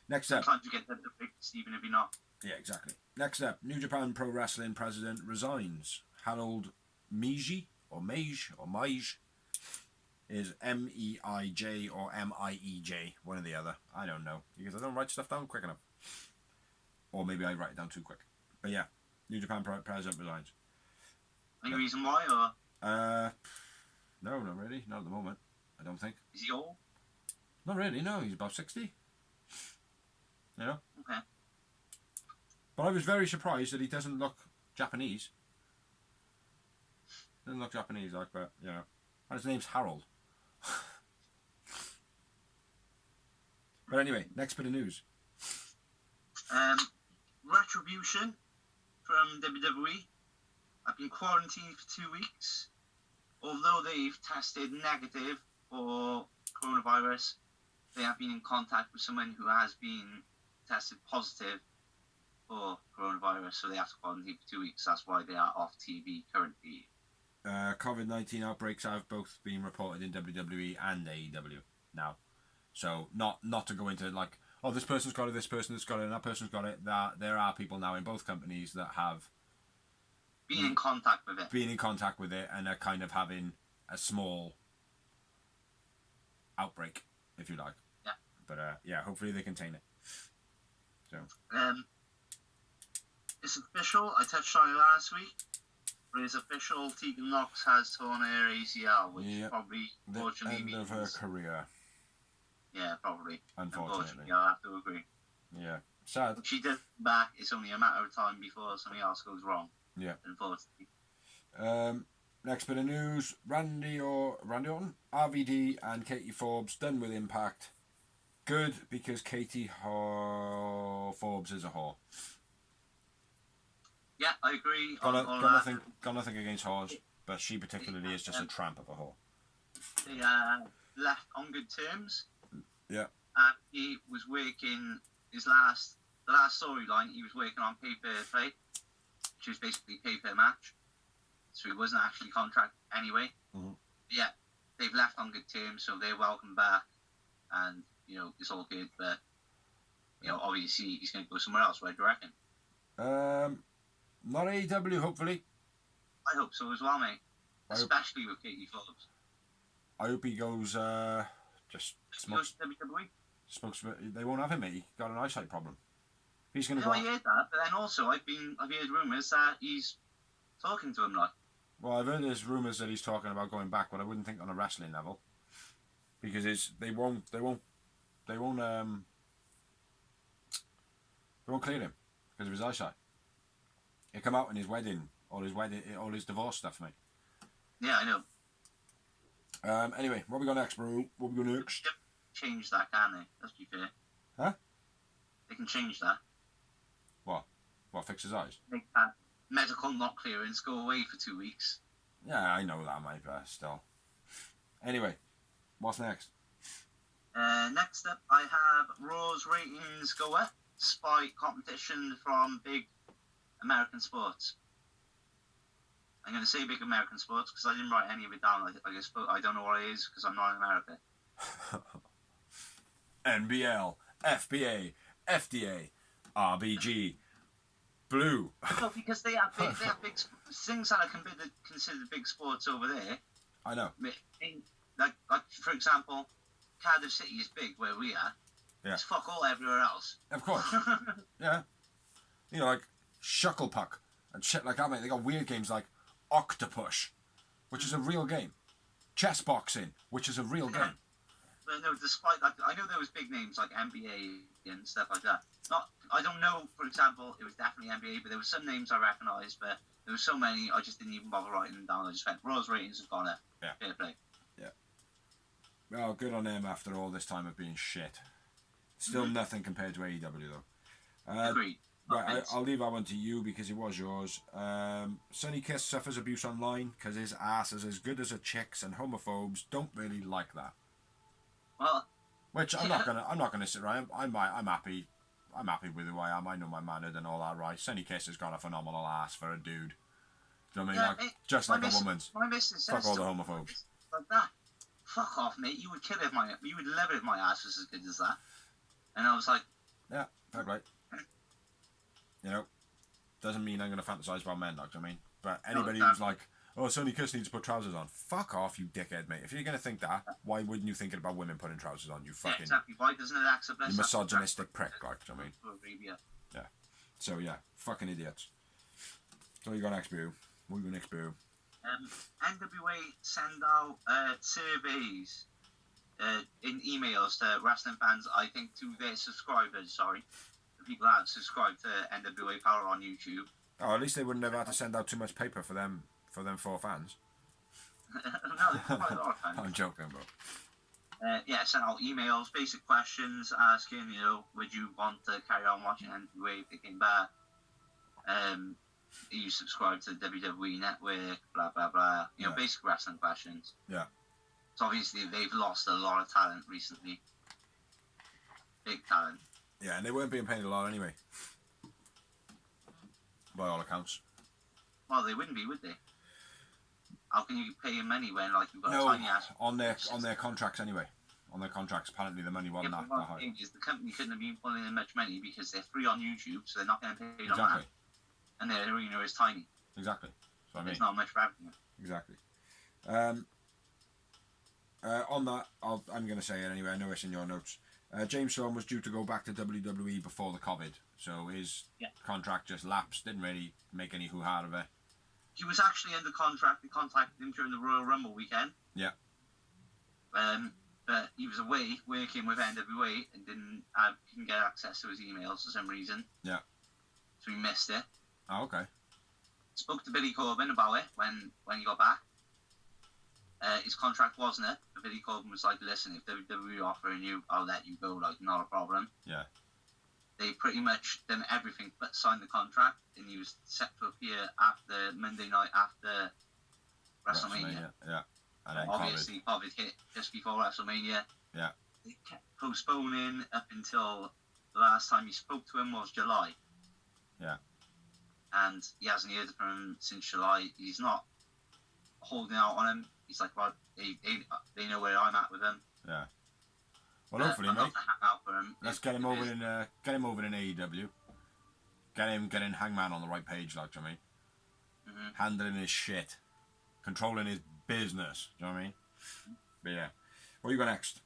Next up. Sometimes you get them to fix, even if you're not. Yeah, exactly. Next up, New Japan Pro Wrestling president resigns. Harold Meij is MEIJ or MIEJ, one or the other. I don't know because I don't write stuff down quick enough, or maybe I write it down too quick. But yeah, New Japan president resigns. Any reason why, or? No, not really. Not at the moment. I don't think. Is he old? Not really. No, he's about 60. You know. Okay. But I was very surprised that he doesn't look Japanese. Doesn't look Japanese, like, but you know. And his name's Harold. But anyway, next bit of news. Retribution from WWE have been quarantined for 2 weeks. Although they've tested negative for coronavirus, they have been in contact with someone who has been tested positive for coronavirus, so they have to quarantine for 2 weeks. That's why they are off TV currently. COVID-19 outbreaks have both been reported in WWE and AEW now. So not to go into like, oh, this person's got it, this person's got it, and that person's got it. That there are people now in both companies that have been in contact with it, and are kind of having a small outbreak, if you like. Yeah. But yeah, hopefully they contain it. So. It's official. I touched on it last week. But it's official. Tegan Knox has torn her ACL, which probably fortunately the end of her career. Yeah, probably. Unfortunately, I'll have to agree. Yeah, sad. If she does come back, it's only a matter of time before something else goes wrong. Yeah. Unfortunately. Next bit of news: Randy Orton, RVD, and Katie Forbes done with Impact. Good, because Katie Forbes is a whore. Yeah, I agree. Got nothing against whores, but she particularly is just a tramp of a whore. They left on good terms. Yeah. He was working the last storyline. He was working on pay-per-play, which was basically pay-per-match. So he wasn't actually contracted anyway. Mm-hmm. Yeah, they've left on good terms, so they're welcome back, and you know it's all good. But you know, obviously he's going to go somewhere else. What do you reckon? Not AEW, hopefully. I hope so as well, mate. Especially with Katie Forbes. I hope he goes. Just smokes. WWE. They won't have him, mate. He got an eyesight problem. He's going to I heard that, but then also I've heard rumours that he's talking to him like. Well, I've heard there's rumours that he's talking about going back, but I wouldn't think on a wrestling level, because they won't clear him because of his eyesight. It come out in his wedding, all his divorce stuff, mate. Yeah, I know. Anyway, what we got next, bro? What we got next? Change that, can they? Let's be fair. Huh? They can change that. What? What, fix his eyes? Make that medical not clearance go away for 2 weeks. Yeah, I know that, mate, but still. Anyway, what's next? Next up, I have Raw's ratings go up despite competition from big American sports. I'm going to say big American sports because I didn't write any of it down. I don't know what it is because I'm not in America. NBL, FBA, FDA, RBG, Blue. No, because they have big things that are considered big sports over there. I know. Like for example, Cardiff City is big where we are. Yeah. It's fuck all everywhere else. Of course. Yeah. You know, like Shucklepuck and shit like that, mate. They got weird games like Octopush, which is a real game. Chess boxing, which is a real game. But no, despite like I know there was big names like NBA and stuff like that. I don't know, for example, it was definitely NBA, but there were some names I recognised, but there were so many I just didn't even bother writing them down. I just went, Raw's ratings have gone up. Yeah. Fair play. Yeah. Well, good on them after all this time of being shit. Still nothing compared to AEW though. Agreed. Right, I'll leave that one to you because it was yours. Sonny Kiss suffers abuse online because his ass is as good as a chick's, and homophobes don't really like that. Well, which I'm not gonna sit around. I'm happy. I'm happy with who I am. I know my manhood and all that, right? Sonny Kiss has got a phenomenal ass for a dude. Do you know what I mean? yeah, Like, just like a woman's. My missus Fuck says all the stuff homophobes. like that. Fuck off, mate. You would love it if my ass was as good as that. And I was like, yeah, fair play. You know, doesn't mean I'm going to fantasize about men, like, do you know what I mean? But anybody who's like, oh, Sonny Kiss needs to put trousers on. Fuck off, you dickhead, mate. If you're going to think that, why wouldn't you think about women putting trousers on? You fucking... yeah, exactly. Why doesn't it accept you misogynistic prick, like, do you know what I mean? Yeah. Yeah. So, yeah, fucking idiots. So you got next, boo. What you got next, boo? NWA send out surveys in emails to wrestling fans, I think to their subscribers, the people that subscribe to NWA Power on YouTube. Oh, at least they wouldn't have had to send out too much paper for them four fans. No, there's quite a lot of fans. I'm joking, bro. Sent out emails, basic questions, asking, would you want to carry on watching NWA if they came back? You subscribe to the WWE Network, blah, blah, blah. Basic wrestling questions. Yeah. So obviously they've lost a lot of talent recently. Big talent. Yeah, and they weren't being paid a lot anyway. By all accounts. Well, they wouldn't be, would they? How can you pay them money when you've got a tiny ass? on their contracts anyway. On their contracts, apparently the money wasn't that high. The company couldn't have been pulling in much money because they're free on YouTube, so they're not going to pay them Exactly. that. And their arena is tiny. Exactly. So I mean, there's not much revenue. Exactly. On that, I'm going to say it anyway. I know it's in your notes. James Storm was due to go back to WWE before the COVID, so his contract just lapsed. Didn't really make any hoo-ha of it. He was actually under contract. They contacted him during the Royal Rumble weekend. Yeah. But he was away working with NWA and didn't get access to his emails for some reason. Yeah. So he missed it. Oh, okay. Spoke to Billy Corbin about it when he got back. His contract wasn't it, but Billy Corbin was like, listen, if WWE are offering you, I'll let you go, not a problem. Yeah. They pretty much done everything but signed the contract, and he was set to appear after Monday night after WrestleMania. Yeah. And then obviously, COVID hit just before WrestleMania. Yeah. They kept postponing up until the last time you spoke to him was July. Yeah. And he hasn't heard from him since July. He's not holding out on him. He's like, well, they know where I'm at with him. Yeah. Well, hopefully, I'm mate. not gonna hang out for him. Let's get him over in AEW. Get him getting Hangman on the right page, like, do you know what I mean? Mm-hmm. Handling his shit, controlling his business. Do you know what I mean? But yeah. What you got next?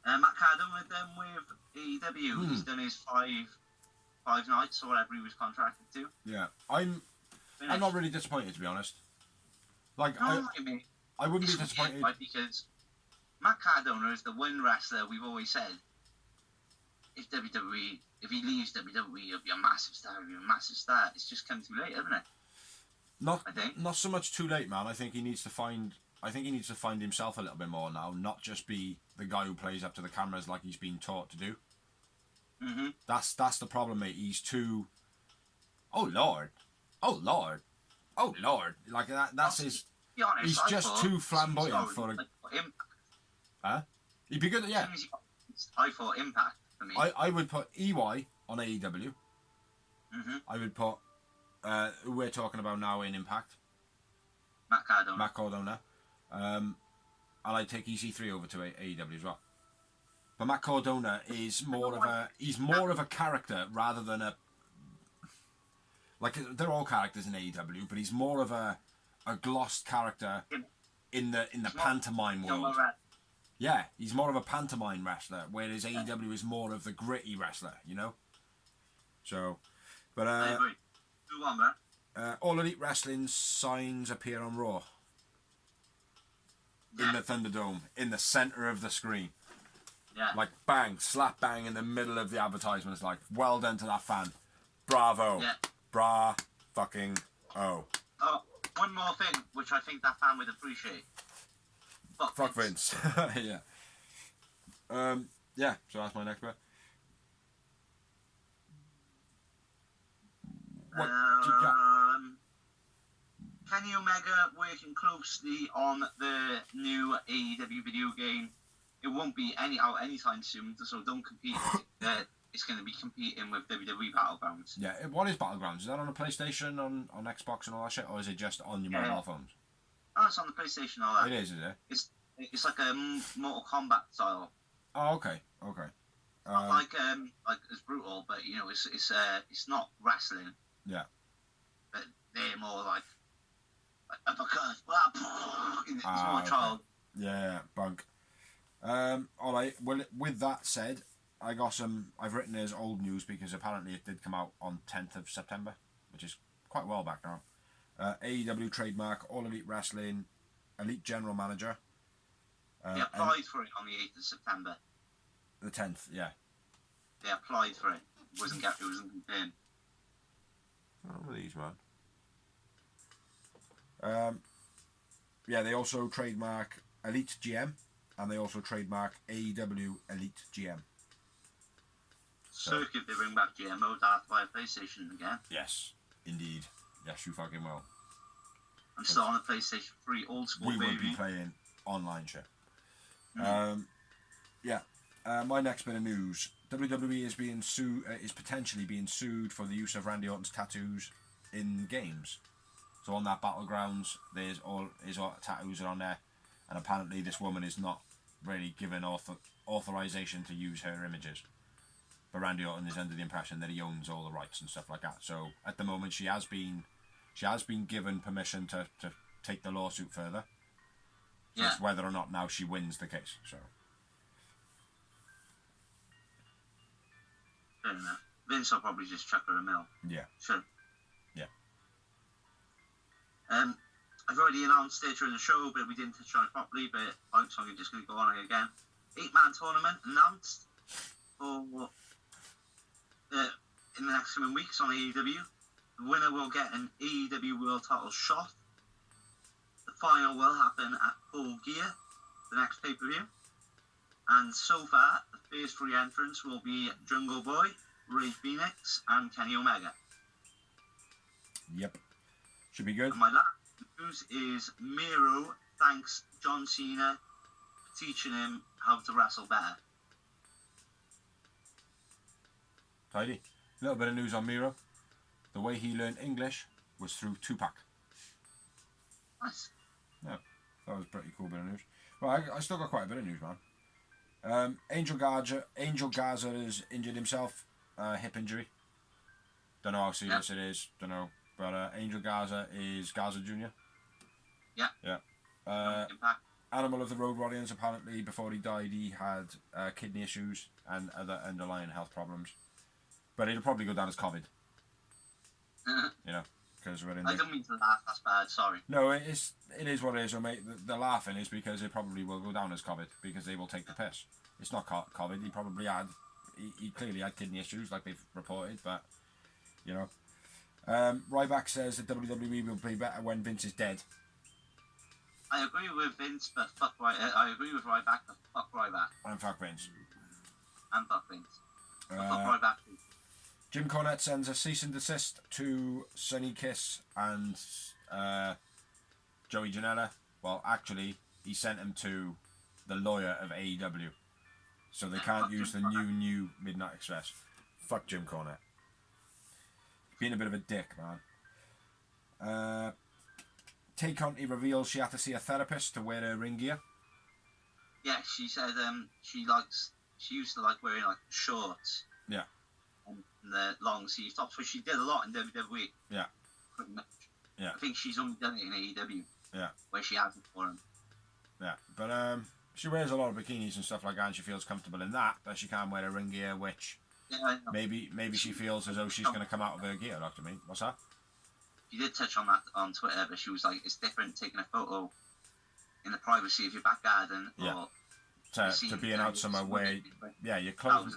Matt Cardona done with AEW. He's done his five nights or whatever he was contracted to. Yeah, I'm not really disappointed, to be honest. Like, No, I mean, I wouldn't be it's disappointed. weird, right? Because Matt Cardona is the one wrestler we've always said, if he leaves WWE, he'll be a massive star. He'll be a massive star. It's just come too late, hasn't it? Not so much too late, man. I think he needs to find himself a little bit more now, not just be the guy who plays up to the cameras like he's been taught to do. Mm-hmm. That's the problem, mate. He's too. Oh Lord, oh Lord, oh Lord. Like that. That's his. Be honest, He's just too flamboyant for a. Impact. Huh? He'd be good. Yeah. I thought Impact for me. I would put EY on AEW. Mm-hmm. I would put. Who we're talking about now in Impact. Matt Cardona. And I'd take EC3 over to AEW as well. But Matt Cardona is more of a character rather than a. Like, they're all characters in AEW, but he's more of a glossed character in the pantomime world. Yeah, he's more of a pantomime wrestler, whereas AEW is more of the gritty wrestler, you know? So, but I agree. Move on, man. All Elite Wrestling signs appear on Raw. In the Thunderdome, in the centre of the screen. Yeah. Like, bang, slap bang in the middle of the advertisement. It's like, well done to that fan. Bravo. Yeah. Bra fucking oh. Oh, one more thing, which I think that fan would appreciate. Fuck Vince. Yeah. Yeah, so that's my next bit. What do you got? Kenny Omega working closely on the new AEW video game. It won't be out anytime soon, so don't compete. It's going to be competing with WWE Battlegrounds. Yeah, what is Battlegrounds? Is that on a PlayStation, on Xbox and all that shit, or is it just on your mobile phones? Oh, it's on the PlayStation, all that. It is it? It's like a Mortal Kombat style. Oh, okay. Not like it's brutal, but you know, it's not wrestling. Yeah. But they're more like uppercut. It's more child. Yeah, bunk. All right. Well, with that said, I've written as old news because apparently it did come out on 10th of September, which is quite a while back now. AEW trademark, All Elite Wrestling, Elite General Manager. They applied for it on the 8th of September. The 10th, yeah. They applied for it. It wasn't confirmed. What are these, man? Yeah, they also trademark Elite GM, and they also trademark AEW Elite GM. So if they bring back GMO, they'll have to buy a PlayStation again. Yes, indeed. Yes, you fucking will. I'm still on the PlayStation 3 old school, we baby. will be playing online shit. My next bit of news: WWE is being is potentially being sued for the use of Randy Orton's tattoos in games. So on that Battlegrounds, there's all his tattoos are on there, and apparently this woman is not really given authorization to use her images. But Randy Orton is under the impression that he owns all the rights and stuff like that. So at the moment, she has been given permission to take the lawsuit further. So it's whether or not now she wins the case. So. Fair enough. Vince will probably just chuck her a mill. Yeah. Sure. Yeah. I've already announced it during the show, but we didn't touch on it properly, but I'm just going to go on it again. 8-man tournament announced for in the next coming weeks on AEW. The winner will get an AEW World Title shot. The final will happen at Full Gear, the next pay-per-view. And so far, the first three entrants will be Jungle Boy, Ray Phoenix, and Kenny Omega. Yep. Should be good. And my last news is Miro thanks John Cena for teaching him how to wrestle better. Tidy. A little bit of news on Miro. The way he learned English was through Tupac. Nice. Yeah, that was a pretty cool bit of news. Well, I still got quite a bit of news, man. Angel Garza has injured himself, hip injury. Don't know how serious it is. Don't know, but Angel Garza is Garza Jr. Yeah. Yeah. Animal of the Road Warriors, apparently before he died he had kidney issues and other underlying health problems. But it'll probably go down as COVID. You know. because we're in. I don't mean to laugh. That's bad. Sorry. No, it is what it is, mate. The laughing is because it probably will go down as COVID because they will take the piss. It's not COVID. He probably had. He clearly had kidney issues, like they've reported, but you know. Ryback says that WWE will be better when Vince is dead. I agree with Vince, but fuck Ryback. I agree with Ryback, but fuck Ryback. And fuck Vince. And fuck Vince. But fuck Ryback too. Jim Cornette sends a cease and desist to Sonny Kiss and Joey Janela. Well, actually, he sent him to the lawyer of AEW. So they can't use the new Midnight Express. Fuck Jim Cornette. Being a bit of a dick, man. Tay Conti reveals she had to see a therapist to wear her ring gear. Yeah, she said she used to like wearing like shorts. Yeah. And the long sleeve tops, which she did a lot in WWE. Yeah. Pretty much. Yeah. I think she's only done it in AEW. Yeah. Where she hasn't for him. Yeah, but she wears a lot of bikinis and stuff like that, and she feels comfortable in that, but she can't wear a ring gear, which maybe she feels as though she's going to come out of her gear. Like, I mean, what's that? She did touch on that on Twitter, but she was like, it's different taking a photo in the privacy of your back garden or to being out somewhere where your clothes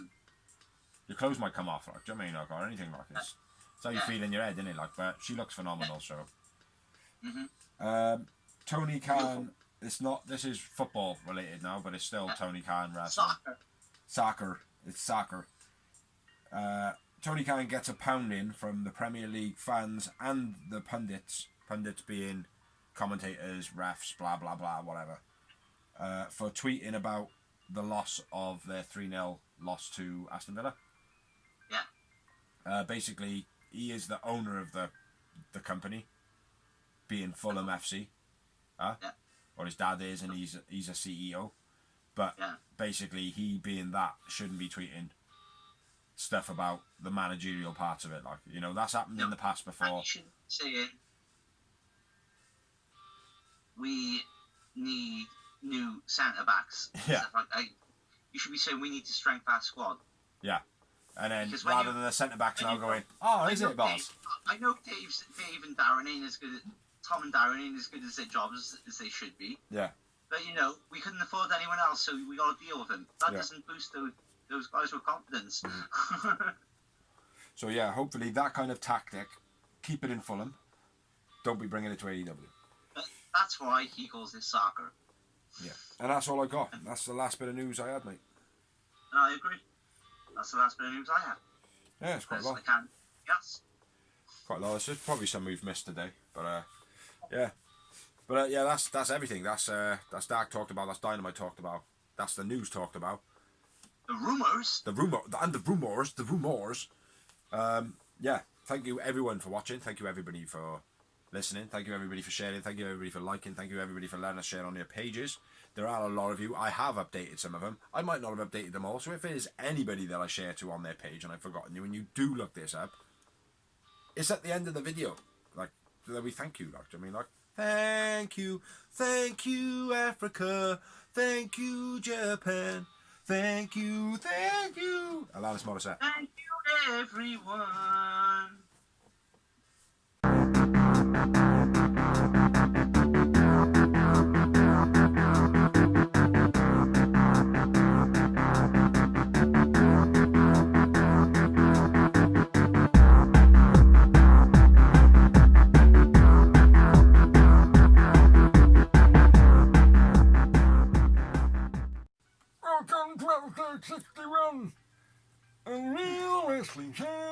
might come off, like, do you know what I mean, like, or anything like this. It's how you feel in your head, isn't it? Like, but she looks phenomenal. So Tony Khan, this is football related now, but it's still Tony Khan wrestling. It's soccer. Tony Khan gets a pounding from the Premier League fans and the pundits being commentators, refs, blah blah blah, whatever, for tweeting about the loss of their 3-0 loss to Aston Villa. Yeah. Basically, he is the owner of the company, being Fulham FC, or his dad is, and he's a CEO. But basically, he being that shouldn't be tweeting stuff about the managerial parts of it. Like, you know, that's happened in the past before. You should say we need new centre backs. Yeah. You should be saying we need to strengthen our squad. Yeah. And then rather than the centre backs now going, is it, boss? I know Dave and Darren ain't as good. Tom and Darren ain't as good at their jobs as they should be. Yeah. But you know, we couldn't afford anyone else, so we got to deal with them. That doesn't boost those guys with confidence. Mm-hmm. So yeah, hopefully that kind of tactic, keep it in Fulham. Don't be bringing it to AEW. But that's why he calls this soccer. Yeah, and that's all I got. That's the last bit of news I had, mate. And I agree. That's the last bit of news I have. Yeah, it's quite a lot. Yes. Quite a lot. There's probably some we've missed today, but yeah. But yeah, that's everything. That's Dark talked about. That's Dynamite talked about. That's the news talked about. The rumours. The rumours. Yeah. Thank you everyone for watching. Thank you everybody for listening. Thank you everybody for sharing. Thank you everybody for liking. Thank you everybody for letting us share on your pages. There are a lot of you. I have updated some of them. I might not have updated them all. So if there's anybody that I share to on their page and I've forgotten you, and you do look this up, it's at the end of the video. Like, we thank you. Like, I mean, like, thank you, Africa. Thank you, Japan. Thank you. Alanis Morissette. Thank you, everyone. Welcome to episode 61 of Real Wrestling Channel.